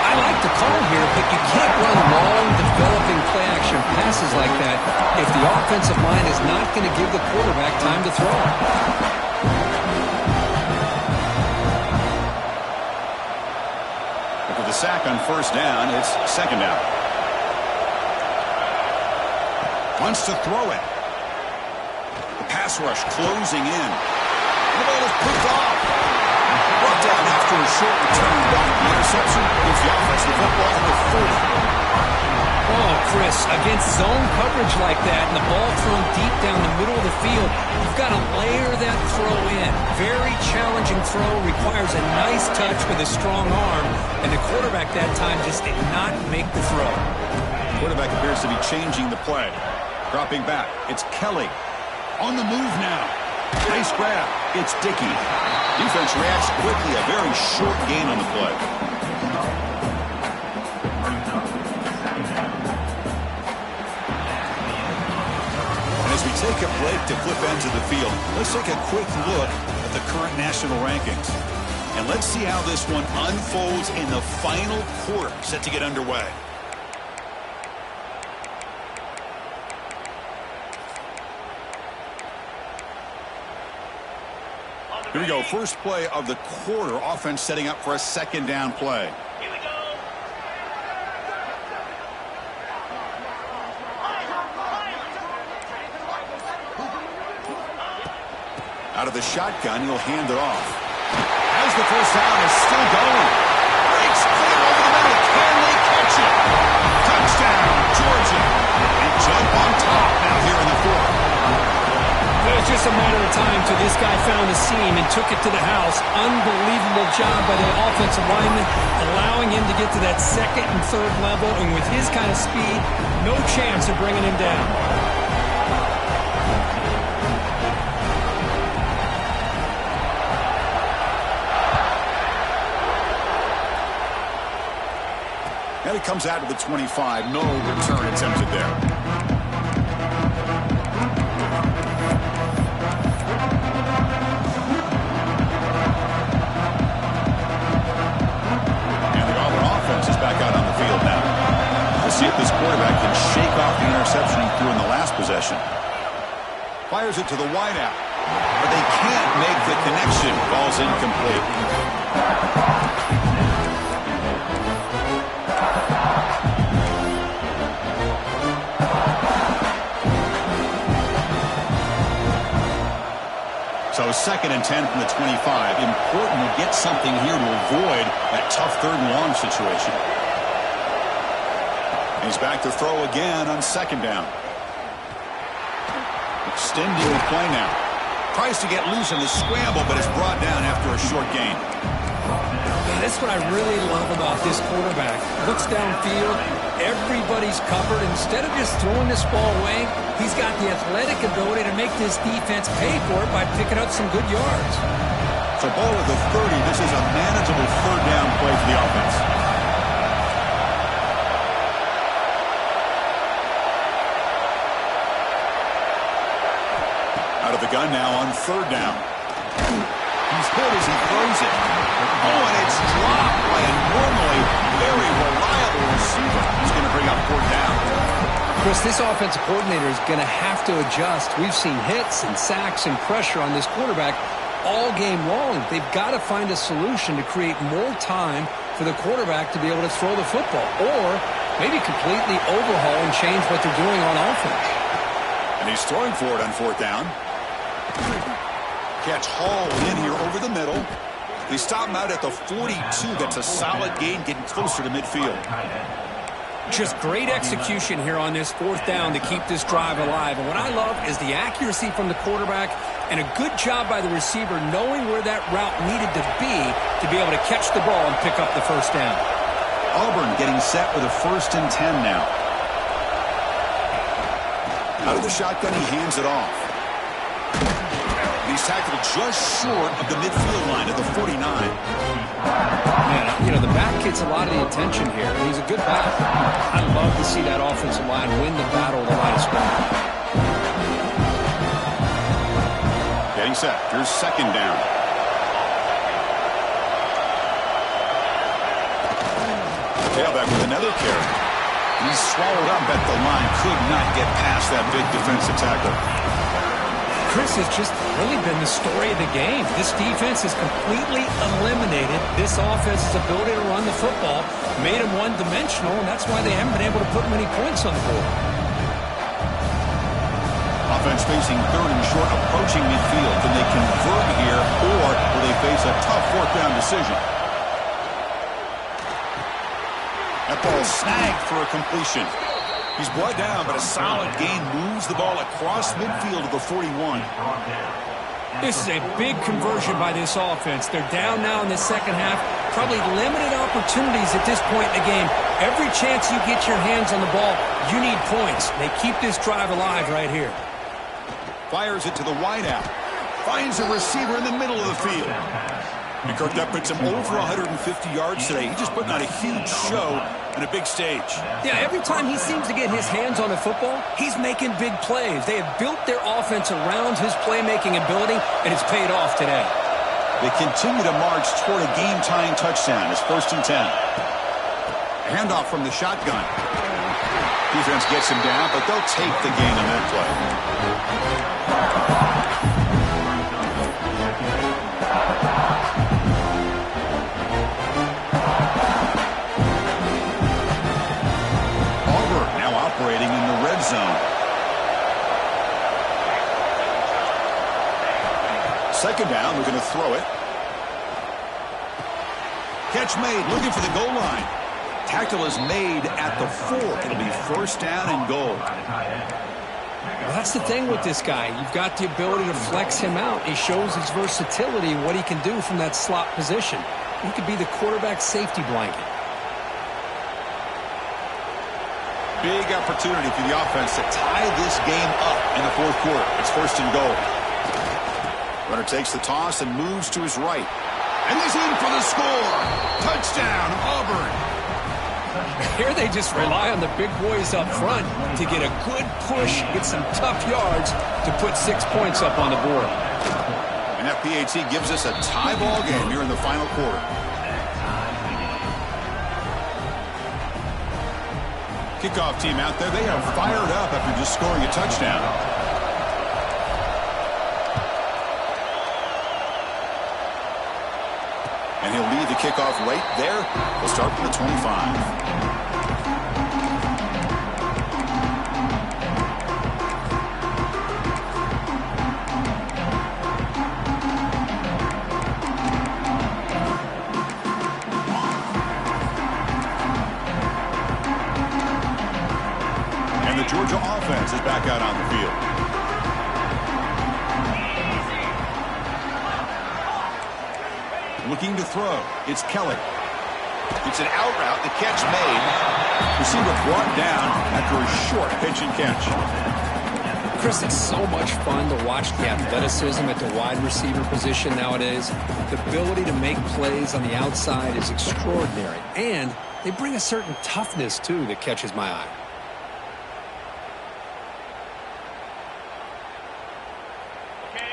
I like the call here, but you can't run long, developing play-action passes like that if the offensive line is not going to give the quarterback time to throw. After the sack on 1st down, it's 2nd down. Wants to throw it. The pass rush closing in. The ball is picked off. Brought down after a short return. The interception gives the offense the football at the 40. Oh, Chris, against zone coverage like that and the ball thrown deep down the middle of the field, you've got to layer that throw in. Very challenging throw, requires a nice touch with a strong arm, and the quarterback that time just did not make the throw. Quarterback appears to be changing the play. Dropping back, it's Kelly. On the move now. Nice grab. It's Dickey. Defense reacts quickly. A very short gain on the play. And as we take a break to flip ends of the field, let's take a quick look at the current national rankings. And let's see how this one unfolds in the final quarter set to get underway. Here we go. First play of the quarter. Offense setting up for a 2nd down play. Here we go. Out of the shotgun, he'll hand it off. As the 1st down is still going. Breaks clear over the middle. Can they catch it? Touchdown, Georgia. And jump on top now here in the 4th. It was just a matter of time till this guy found the seam and took it to the house. Unbelievable job by the offensive lineman, allowing him to get to that 2nd and 3rd level, and with his kind of speed, no chance of bringing him down. He comes out to the 25. No return attempted there. And the Auburn offense is back out on the field now. We'll see if this quarterback can shake off the interception he threw in the last possession. Fires it to the wideout. But they can't make the connection. Ball's incomplete. So 2nd and 10 from the 25. Important to get something here to avoid that tough 3rd and long situation. He's back to throw again on 2nd down. Extending the play now. Tries to get loose in the scramble, but is brought down after a short gain. That's what I really love about this quarterback. Looks downfield. Everybody's covered. Instead of just throwing this ball away, he's got the athletic ability to make this defense pay for it by picking up some good yards. So ball at the 30. This is a manageable 3rd down play for the offense. Out of the gun now on 3rd down. He's hit as he throws it. Oh, and it's dropped by a normally very reliable receiver. He's going to bring up 4th down. Chris, this offensive coordinator is going to have to adjust. We've seen hits and sacks and pressure on this quarterback all game long. They've got to find a solution to create more time for the quarterback to be able to throw the football, or maybe completely overhaul and change what they're doing on offense. And he's throwing for it on 4th down. Catch hauled in here over the middle. They stop him out at the 42. That's a solid gain, getting closer to midfield. Just great execution here on this 4th down to keep this drive alive. And what I love is the accuracy from the quarterback and a good job by the receiver knowing where that route needed to be able to catch the ball and pick up the 1st down. Auburn getting set with a 1st and 10 now. Out of the shotgun, he hands it off. He's tackled just short of the midfield line at the 49. Man, you know, the back gets a lot of the attention here. He's a good back. I love to see that offensive line win the battle of the line of scrimmage. Getting set. Here's 2nd down. Tailback with another carry. He's swallowed up at the line. Could not get past that big defensive tackle. Chris, has just really been the story of the game. This defense has completely eliminated this offense's ability to run the football, made them one-dimensional, and that's why they haven't been able to put many points on the board. Offense facing 3rd and short, approaching midfield. Can they convert here, or will they face a tough 4th down decision? That ball snagged for a completion. He's brought down, but a solid gain moves the ball across midfield to the 41. This is a big conversion by this offense. They're down now in the 2nd half. Probably limited opportunities at this point in the game. Every chance you get your hands on the ball, you need points. They keep this drive alive right here. Fires it to the wideout. Finds a receiver in the middle of the field. Kirk, that puts him over 150 yards today. He's just putting on a huge show on a big stage. Yeah, every time he seems to get his hands on the football, he's making big plays. They have built their offense around his playmaking ability, and it's paid off today. They continue to march toward a game-tying touchdown. It's 1st and 10. A handoff from the shotgun. Defense gets him down, but they'll take the gain on that play. Operating in the red zone. 2nd down, we're going to throw it. Catch made, looking for the goal line. Tackle is made at the 4. It'll be 1st down and goal. Well, that's the thing with this guy. You've got the ability to flex him out. He shows his versatility and what he can do from that slot position. He could be the quarterback safety blanket. Big opportunity for the offense to tie this game up in the 4th quarter. It's 1st and goal. Runner takes the toss and moves to his right. And he's in for the score. Touchdown, Auburn. Here they just rely on the big boys up front to get a good push, get some tough yards to put 6 points up on the board. And that PAT gives us a tie ball game here in the final quarter. Kickoff team out there. They are fired up after just scoring a touchdown. And he'll lead the kickoff right there. We'll start from the 25. And the Georgia offense is back out on the field. Looking to throw. It's Kelly. It's an out route. The catch made. Receiver brought down after a short pitch and catch. Chris, it's so much fun to watch the athleticism at the wide receiver position nowadays. The ability to make plays on the outside is extraordinary. And they bring a certain toughness, too, that catches my eye.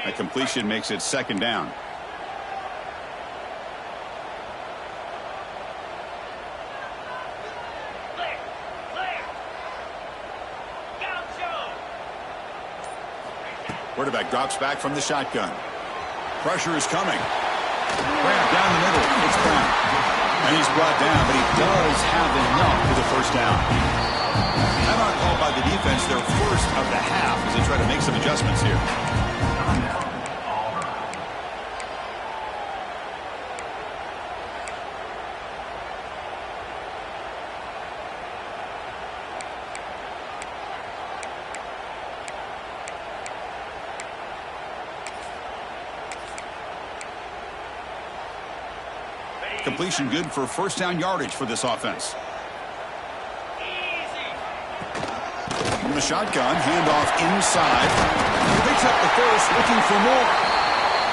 A completion makes it second down. Quarterback drops back from the shotgun. Pressure is coming. Grant down the middle. It's Brown. And he's brought down, but he does have enough for the first down. Timeout called by the defense, their first of the half, as they try to make some adjustments here. Completion good for first down yardage for this offense. From the shotgun, handoff inside. Picks up the first, looking for more.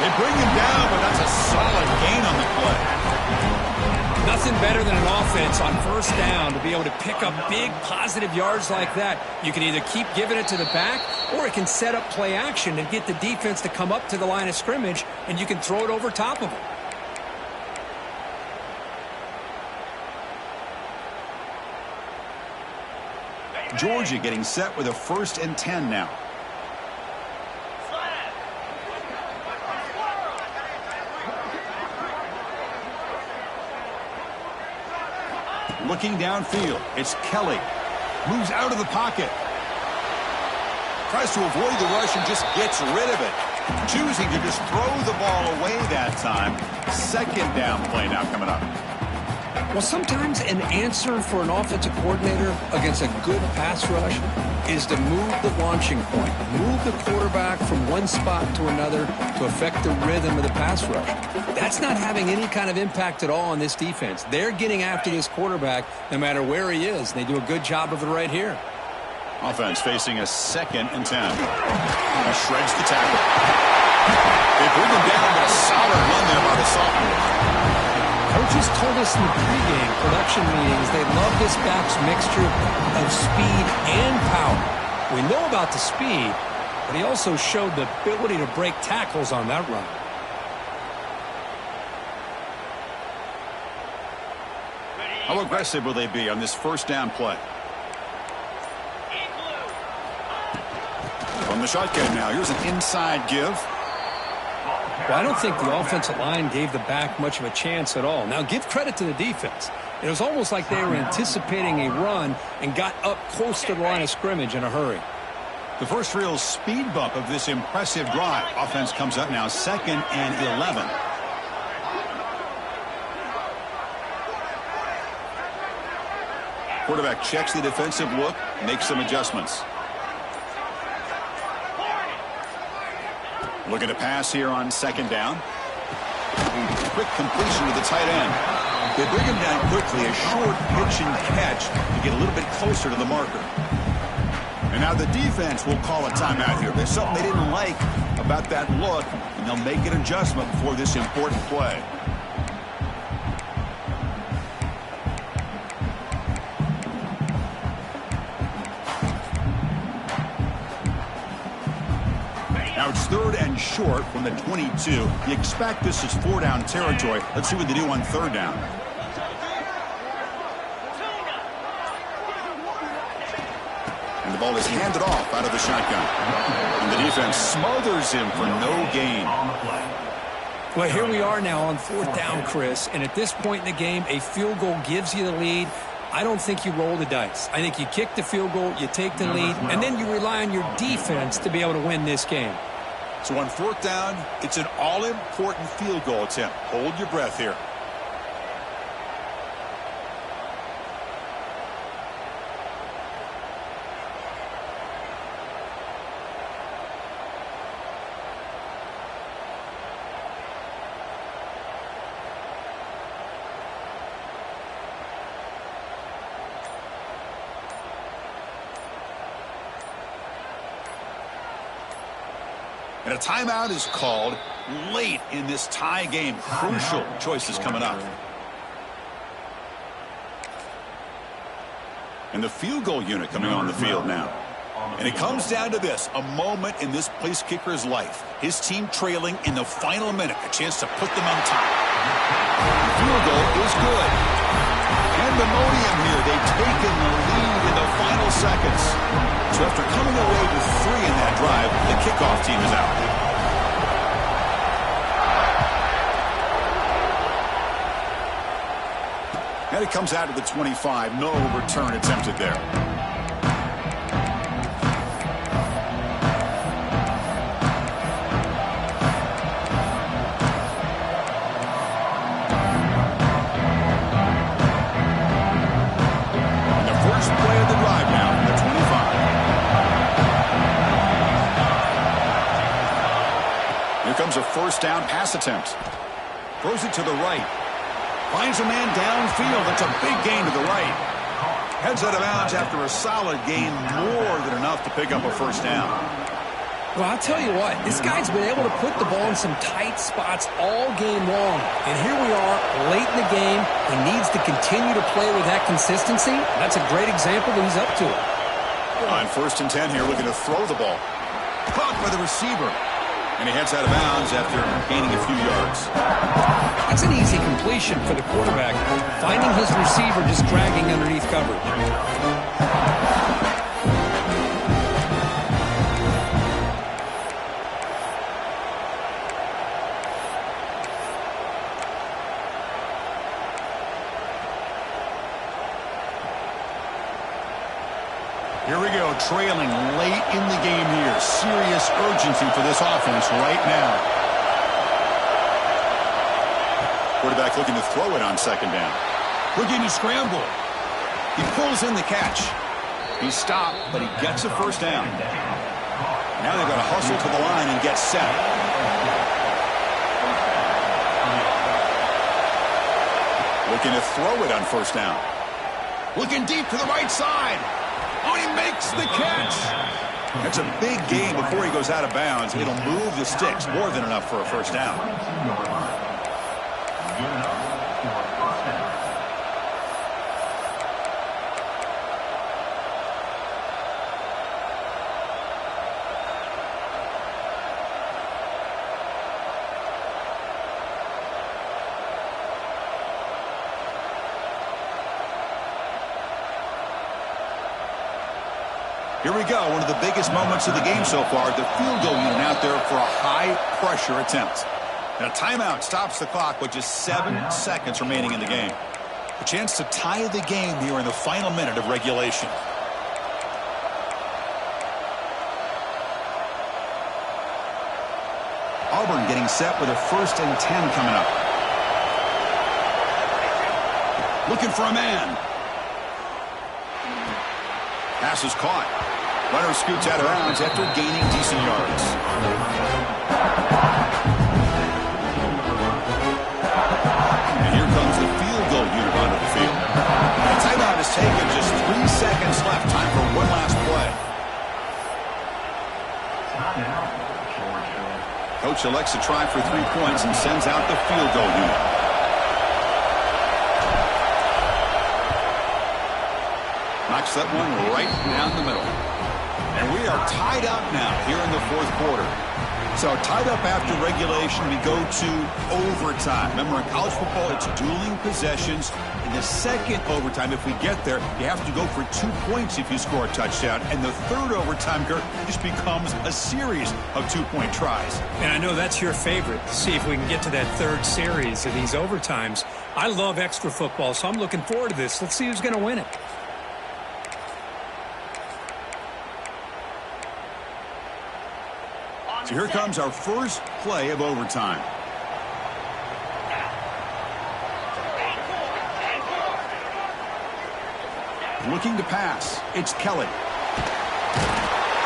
They bring him down, but that's a solid gain on the play. Nothing better than an offense on first down to be able to pick up big positive yards like that. You can either keep giving it to the back, or it can set up play action and get the defense to come up to the line of scrimmage, and you can throw it over top of them. Georgia getting set with a 1st and 10 now. Looking downfield, it's Kelly. Moves out of the pocket. Tries to avoid the rush and just gets rid of it. Choosing to just throw the ball away that time. Second down play now coming up. Well, sometimes an answer for an offensive coordinator against a good pass rush is to move the launching point, move the quarterback from one spot to another to affect the rhythm of the pass rush. That's not having any kind of impact at all on this defense. They're getting after this quarterback no matter where he is, and they do a good job of it right here. Offense facing a 2nd and 10. He shreds the tackle. They bring him down, but a solid run there by the sophomore. Coaches told us in the pregame production meetings they love this back's mixture of speed and power. We know about the speed, but he also showed the ability to break tackles on that run. How aggressive will they be on this first down play? From the shotgun now, here's an inside give. Well, I don't think the offensive line gave the back much of a chance at all. Now, give credit to the defense. It was almost like they were anticipating a run and got up close to the line of scrimmage in a hurry. The first real speed bump of this impressive drive. Offense comes up now 2nd and 11. Quarterback checks the defensive look, makes some adjustments. Looking to pass here on 2nd down. Quick completion to the tight end. They bring him down quickly, a short pitch and catch to get a little bit closer to the marker. And now the defense will call a timeout here. There's something they didn't like about that look, and they'll make an adjustment before this important play. Now it's 3rd and short from the 22. You expect this is 4-down territory. Let's see what they do on 3rd down. And the ball is handed off out of the shotgun. And the defense smothers him for no gain. Well, here we are now on 4th down, Chris. And at this point in the game, a field goal gives you the lead. I don't think you roll the dice. I think you kick the field goal, you take the lead, and then you rely on your defense to be able to win this game. So on 4th down, it's an all-important field goal attempt. Hold your breath here. And a timeout is called late in this tie game. Crucial choices coming up. And the field goal unit coming on the field now. And it comes down to this, a moment in this place kicker's life. His team trailing in the final minute, a chance to put them on top. The field goal is good. Pandemonium here. They've taken the lead in the final seconds. So after coming away with 3 in that drive, the kickoff team is out. And it comes out to the 25. No return attempted there. Comes a 1st down pass attempt. Throws it to the right. Finds a man downfield. That's a big gain to the right. Heads out of bounds after a solid gain, more than enough to pick up a 1st down. Well, I'll tell you what, this guy's been able to put the ball in some tight spots all game long. And here we are, late in the game. He needs to continue to play with that consistency. That's a great example that he's up to it. On 1st and 10 here, looking to throw the ball. Caught by the receiver. And he heads out of bounds after gaining a few yards. That's an easy completion for the quarterback, finding his receiver just dragging underneath coverage. Here we go, trailing late in the game here. Serious urgency for this offense right now. Quarterback looking to throw it on 2nd down. Looking to scramble. He pulls in the catch. He's stopped, but he gets a 1st down. Now they've got to hustle to the line and get set. Looking to throw it on 1st down. Looking deep to the right side. Oh, he makes the catch. That's a big gain before he goes out of bounds. It'll move the sticks, more than enough for a 1st down. Here we go, one of the biggest moments of the game so far. The field goal unit out there for a high-pressure attempt. And a timeout stops the clock with just 7 seconds remaining in the game. A chance to tie the game here in the final minute of regulation. Auburn getting set with a 1st and 10 coming up. Looking for a man. Pass is caught. Runner scoots out of bounds after gaining decent yards. And here comes the field goal unit onto the field. And a timeout is taken. Just 3 seconds left. Time for one last play. Coach elects to try for 3 points and sends out the field goal unit. Knocks that one right down the middle. And we are tied up now here in the 4th quarter. So tied up after regulation, we go to overtime. Remember, in college football, it's dueling possessions. In the second overtime, if we get there, you have to go for 2 points if you score a touchdown. And the third overtime, Kurt, just becomes a series of 2-point tries. And I know that's your favorite, to see if we can get to that third series of these overtimes. I love extra football, so I'm looking forward to this. Let's see who's going to win it. So here comes our first play of overtime. Looking to pass. It's Kelly.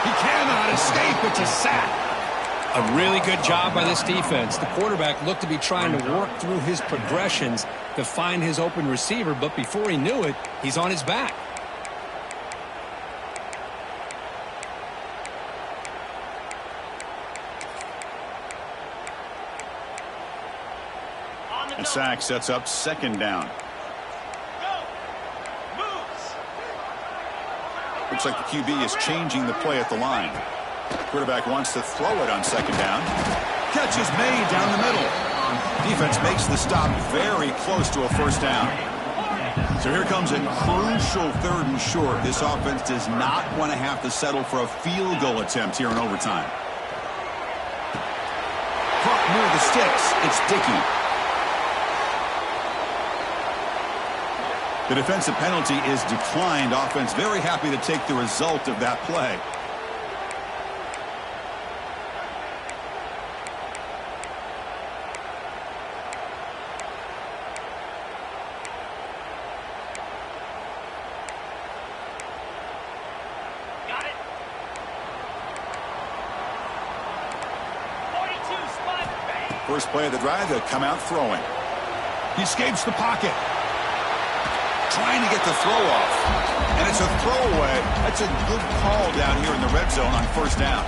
He cannot escape. It's a sack. A really good job by this defense. The quarterback looked to be trying to work through his progressions to find his open receiver, but before he knew it, he's on his back. And sack sets up second down. Looks like the QB is changing the play at the line. Quarterback wants to throw it on second down. Catch is made down the middle. Defense makes the stop very close to a first down. So here comes a crucial third and short. This offense does not want to have to settle for a field goal attempt here in overtime. Caught near the sticks. It's Dickey. The defensive penalty is declined. Offense very happy to take the result of that play. Got it. 42 spot. First play of the drive, they'll come out throwing. He escapes the pocket. Trying to get the throw off. And it's a throwaway. That's a good call down here in the red zone on first down.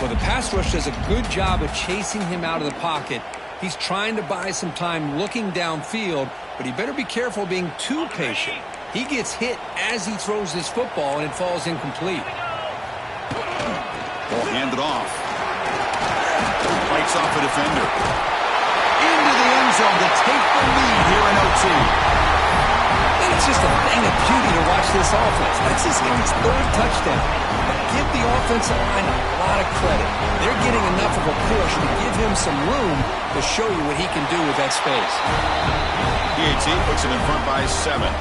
Well, the pass rush does a good job of chasing him out of the pocket. He's trying to buy some time looking downfield, but he better be careful being too patient. He gets hit as he throws this football, and it falls incomplete. Ball handed off. Fights off a defender. Into the end zone to take the lead here in OT. It's just a thing of beauty to watch this offense. That's his third touchdown. Give the offensive line a lot of credit. They're getting enough of a push to give him some room to show you what he can do with that space. PAT puts it in front by 7.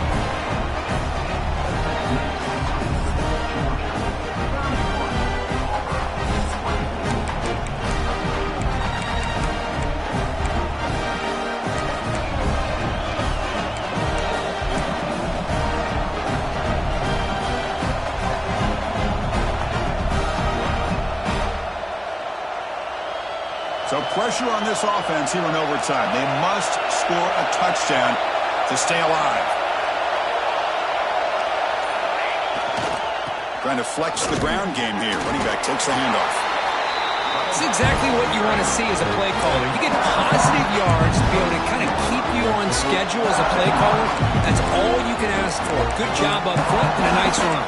So pressure on this offense here in overtime. They must score a touchdown to stay alive. Trying to flex the ground game here. Running back takes the handoff. It's exactly what you want to see as a play caller. You get positive yards to be able to kind of keep you on schedule as a play caller. That's all you can ask for. Good job up front and a nice run.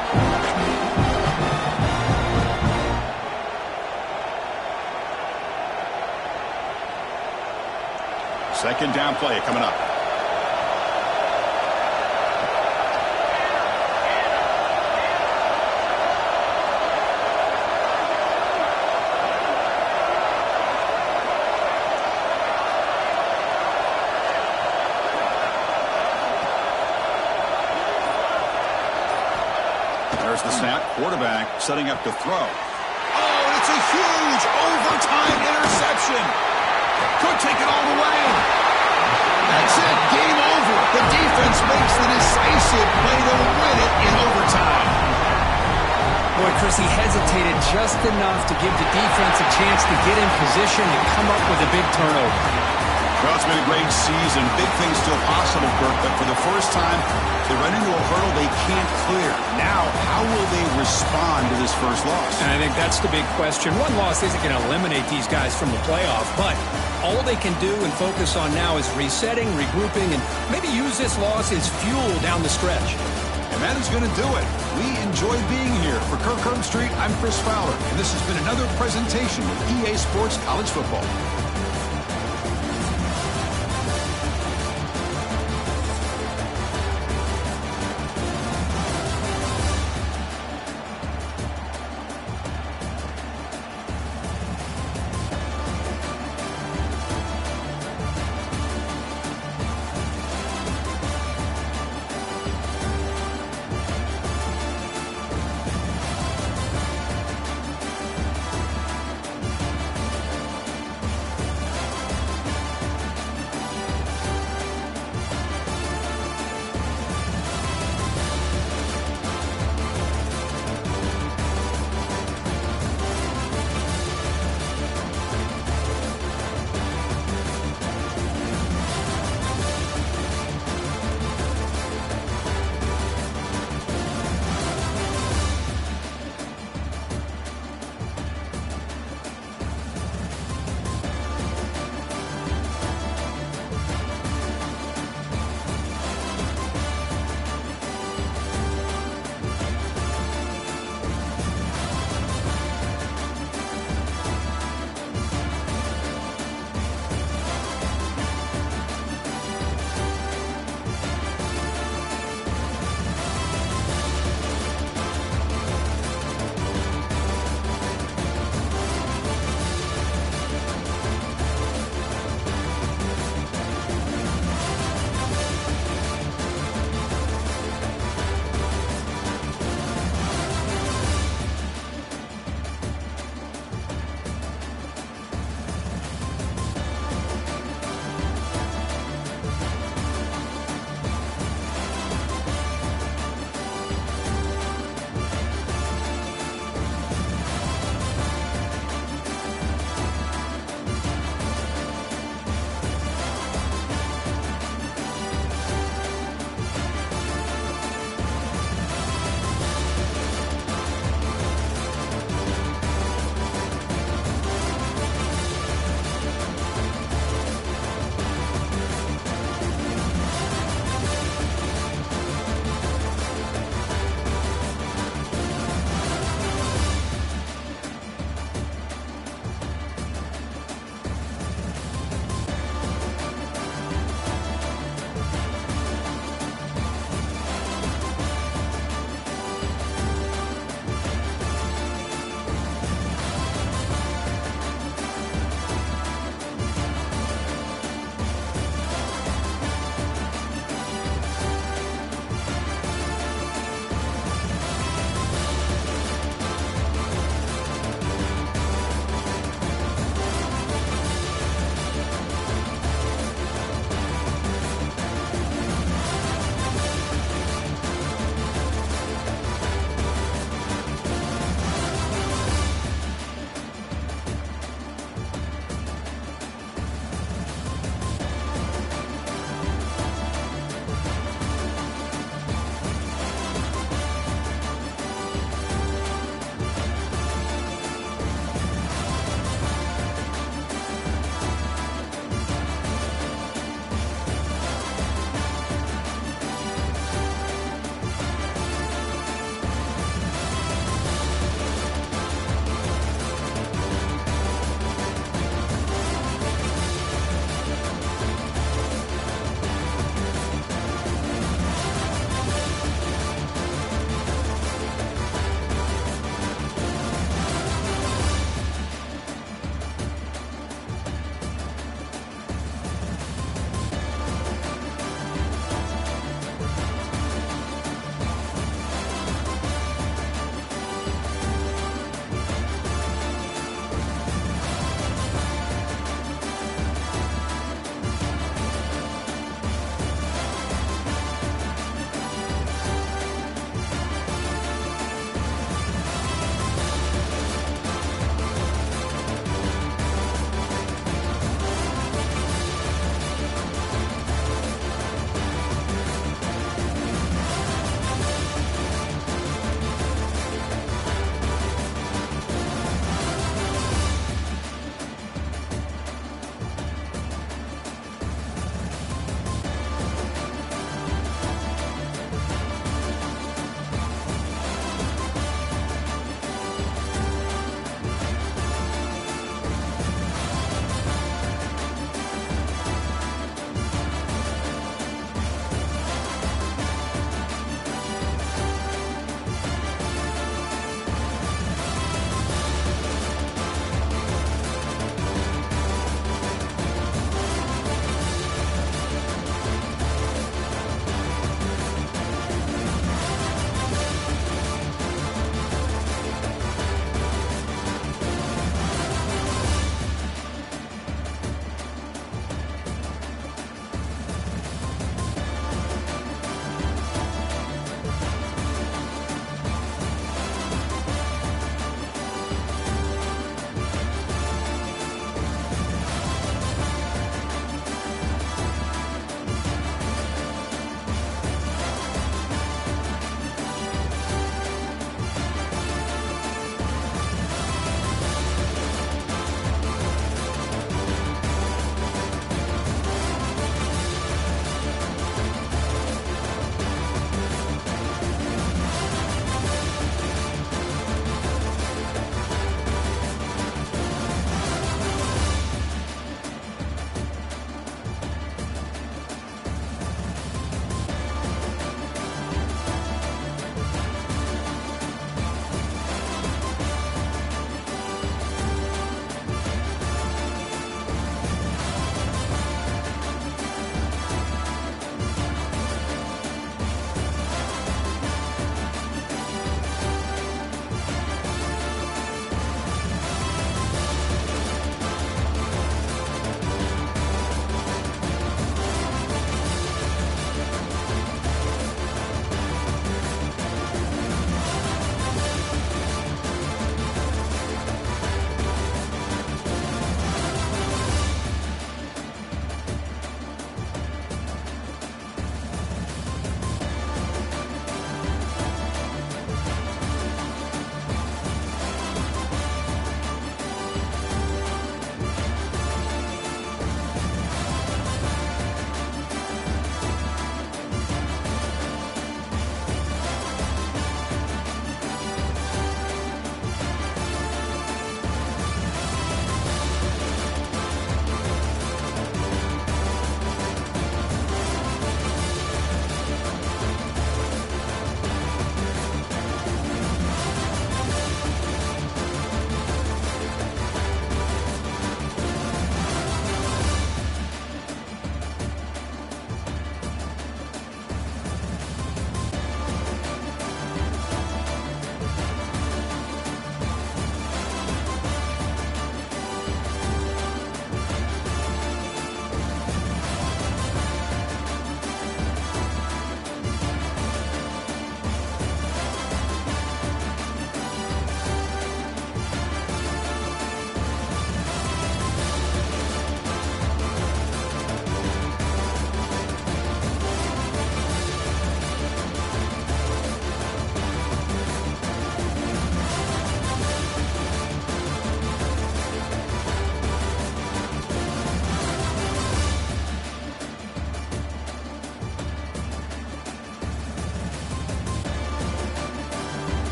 Second down play coming up. There's the snap. Quarterback setting up to throw. Oh, it's a huge overtime interception. Could take it all the way. That's it. Game over. The defense makes the decisive play to win it in overtime. Boy, Chris, he hesitated just enough to give the defense a chance to get in position and come up with a big turnover. Well, it's been a great season. Big things still possible, Kirk, but for the first time, they run into a hurdle they can't clear. Now, how will they respond to this first loss? And I think that's the big question. One loss isn't going to eliminate these guys from the playoff, but all they can do and focus on now is resetting, regrouping, and maybe use this loss as fuel down the stretch. And And that is going to do it. We enjoy being here. For Kirk Herbstreit, I'm Chris Fowler, and this has been another presentation of EA Sports College Football.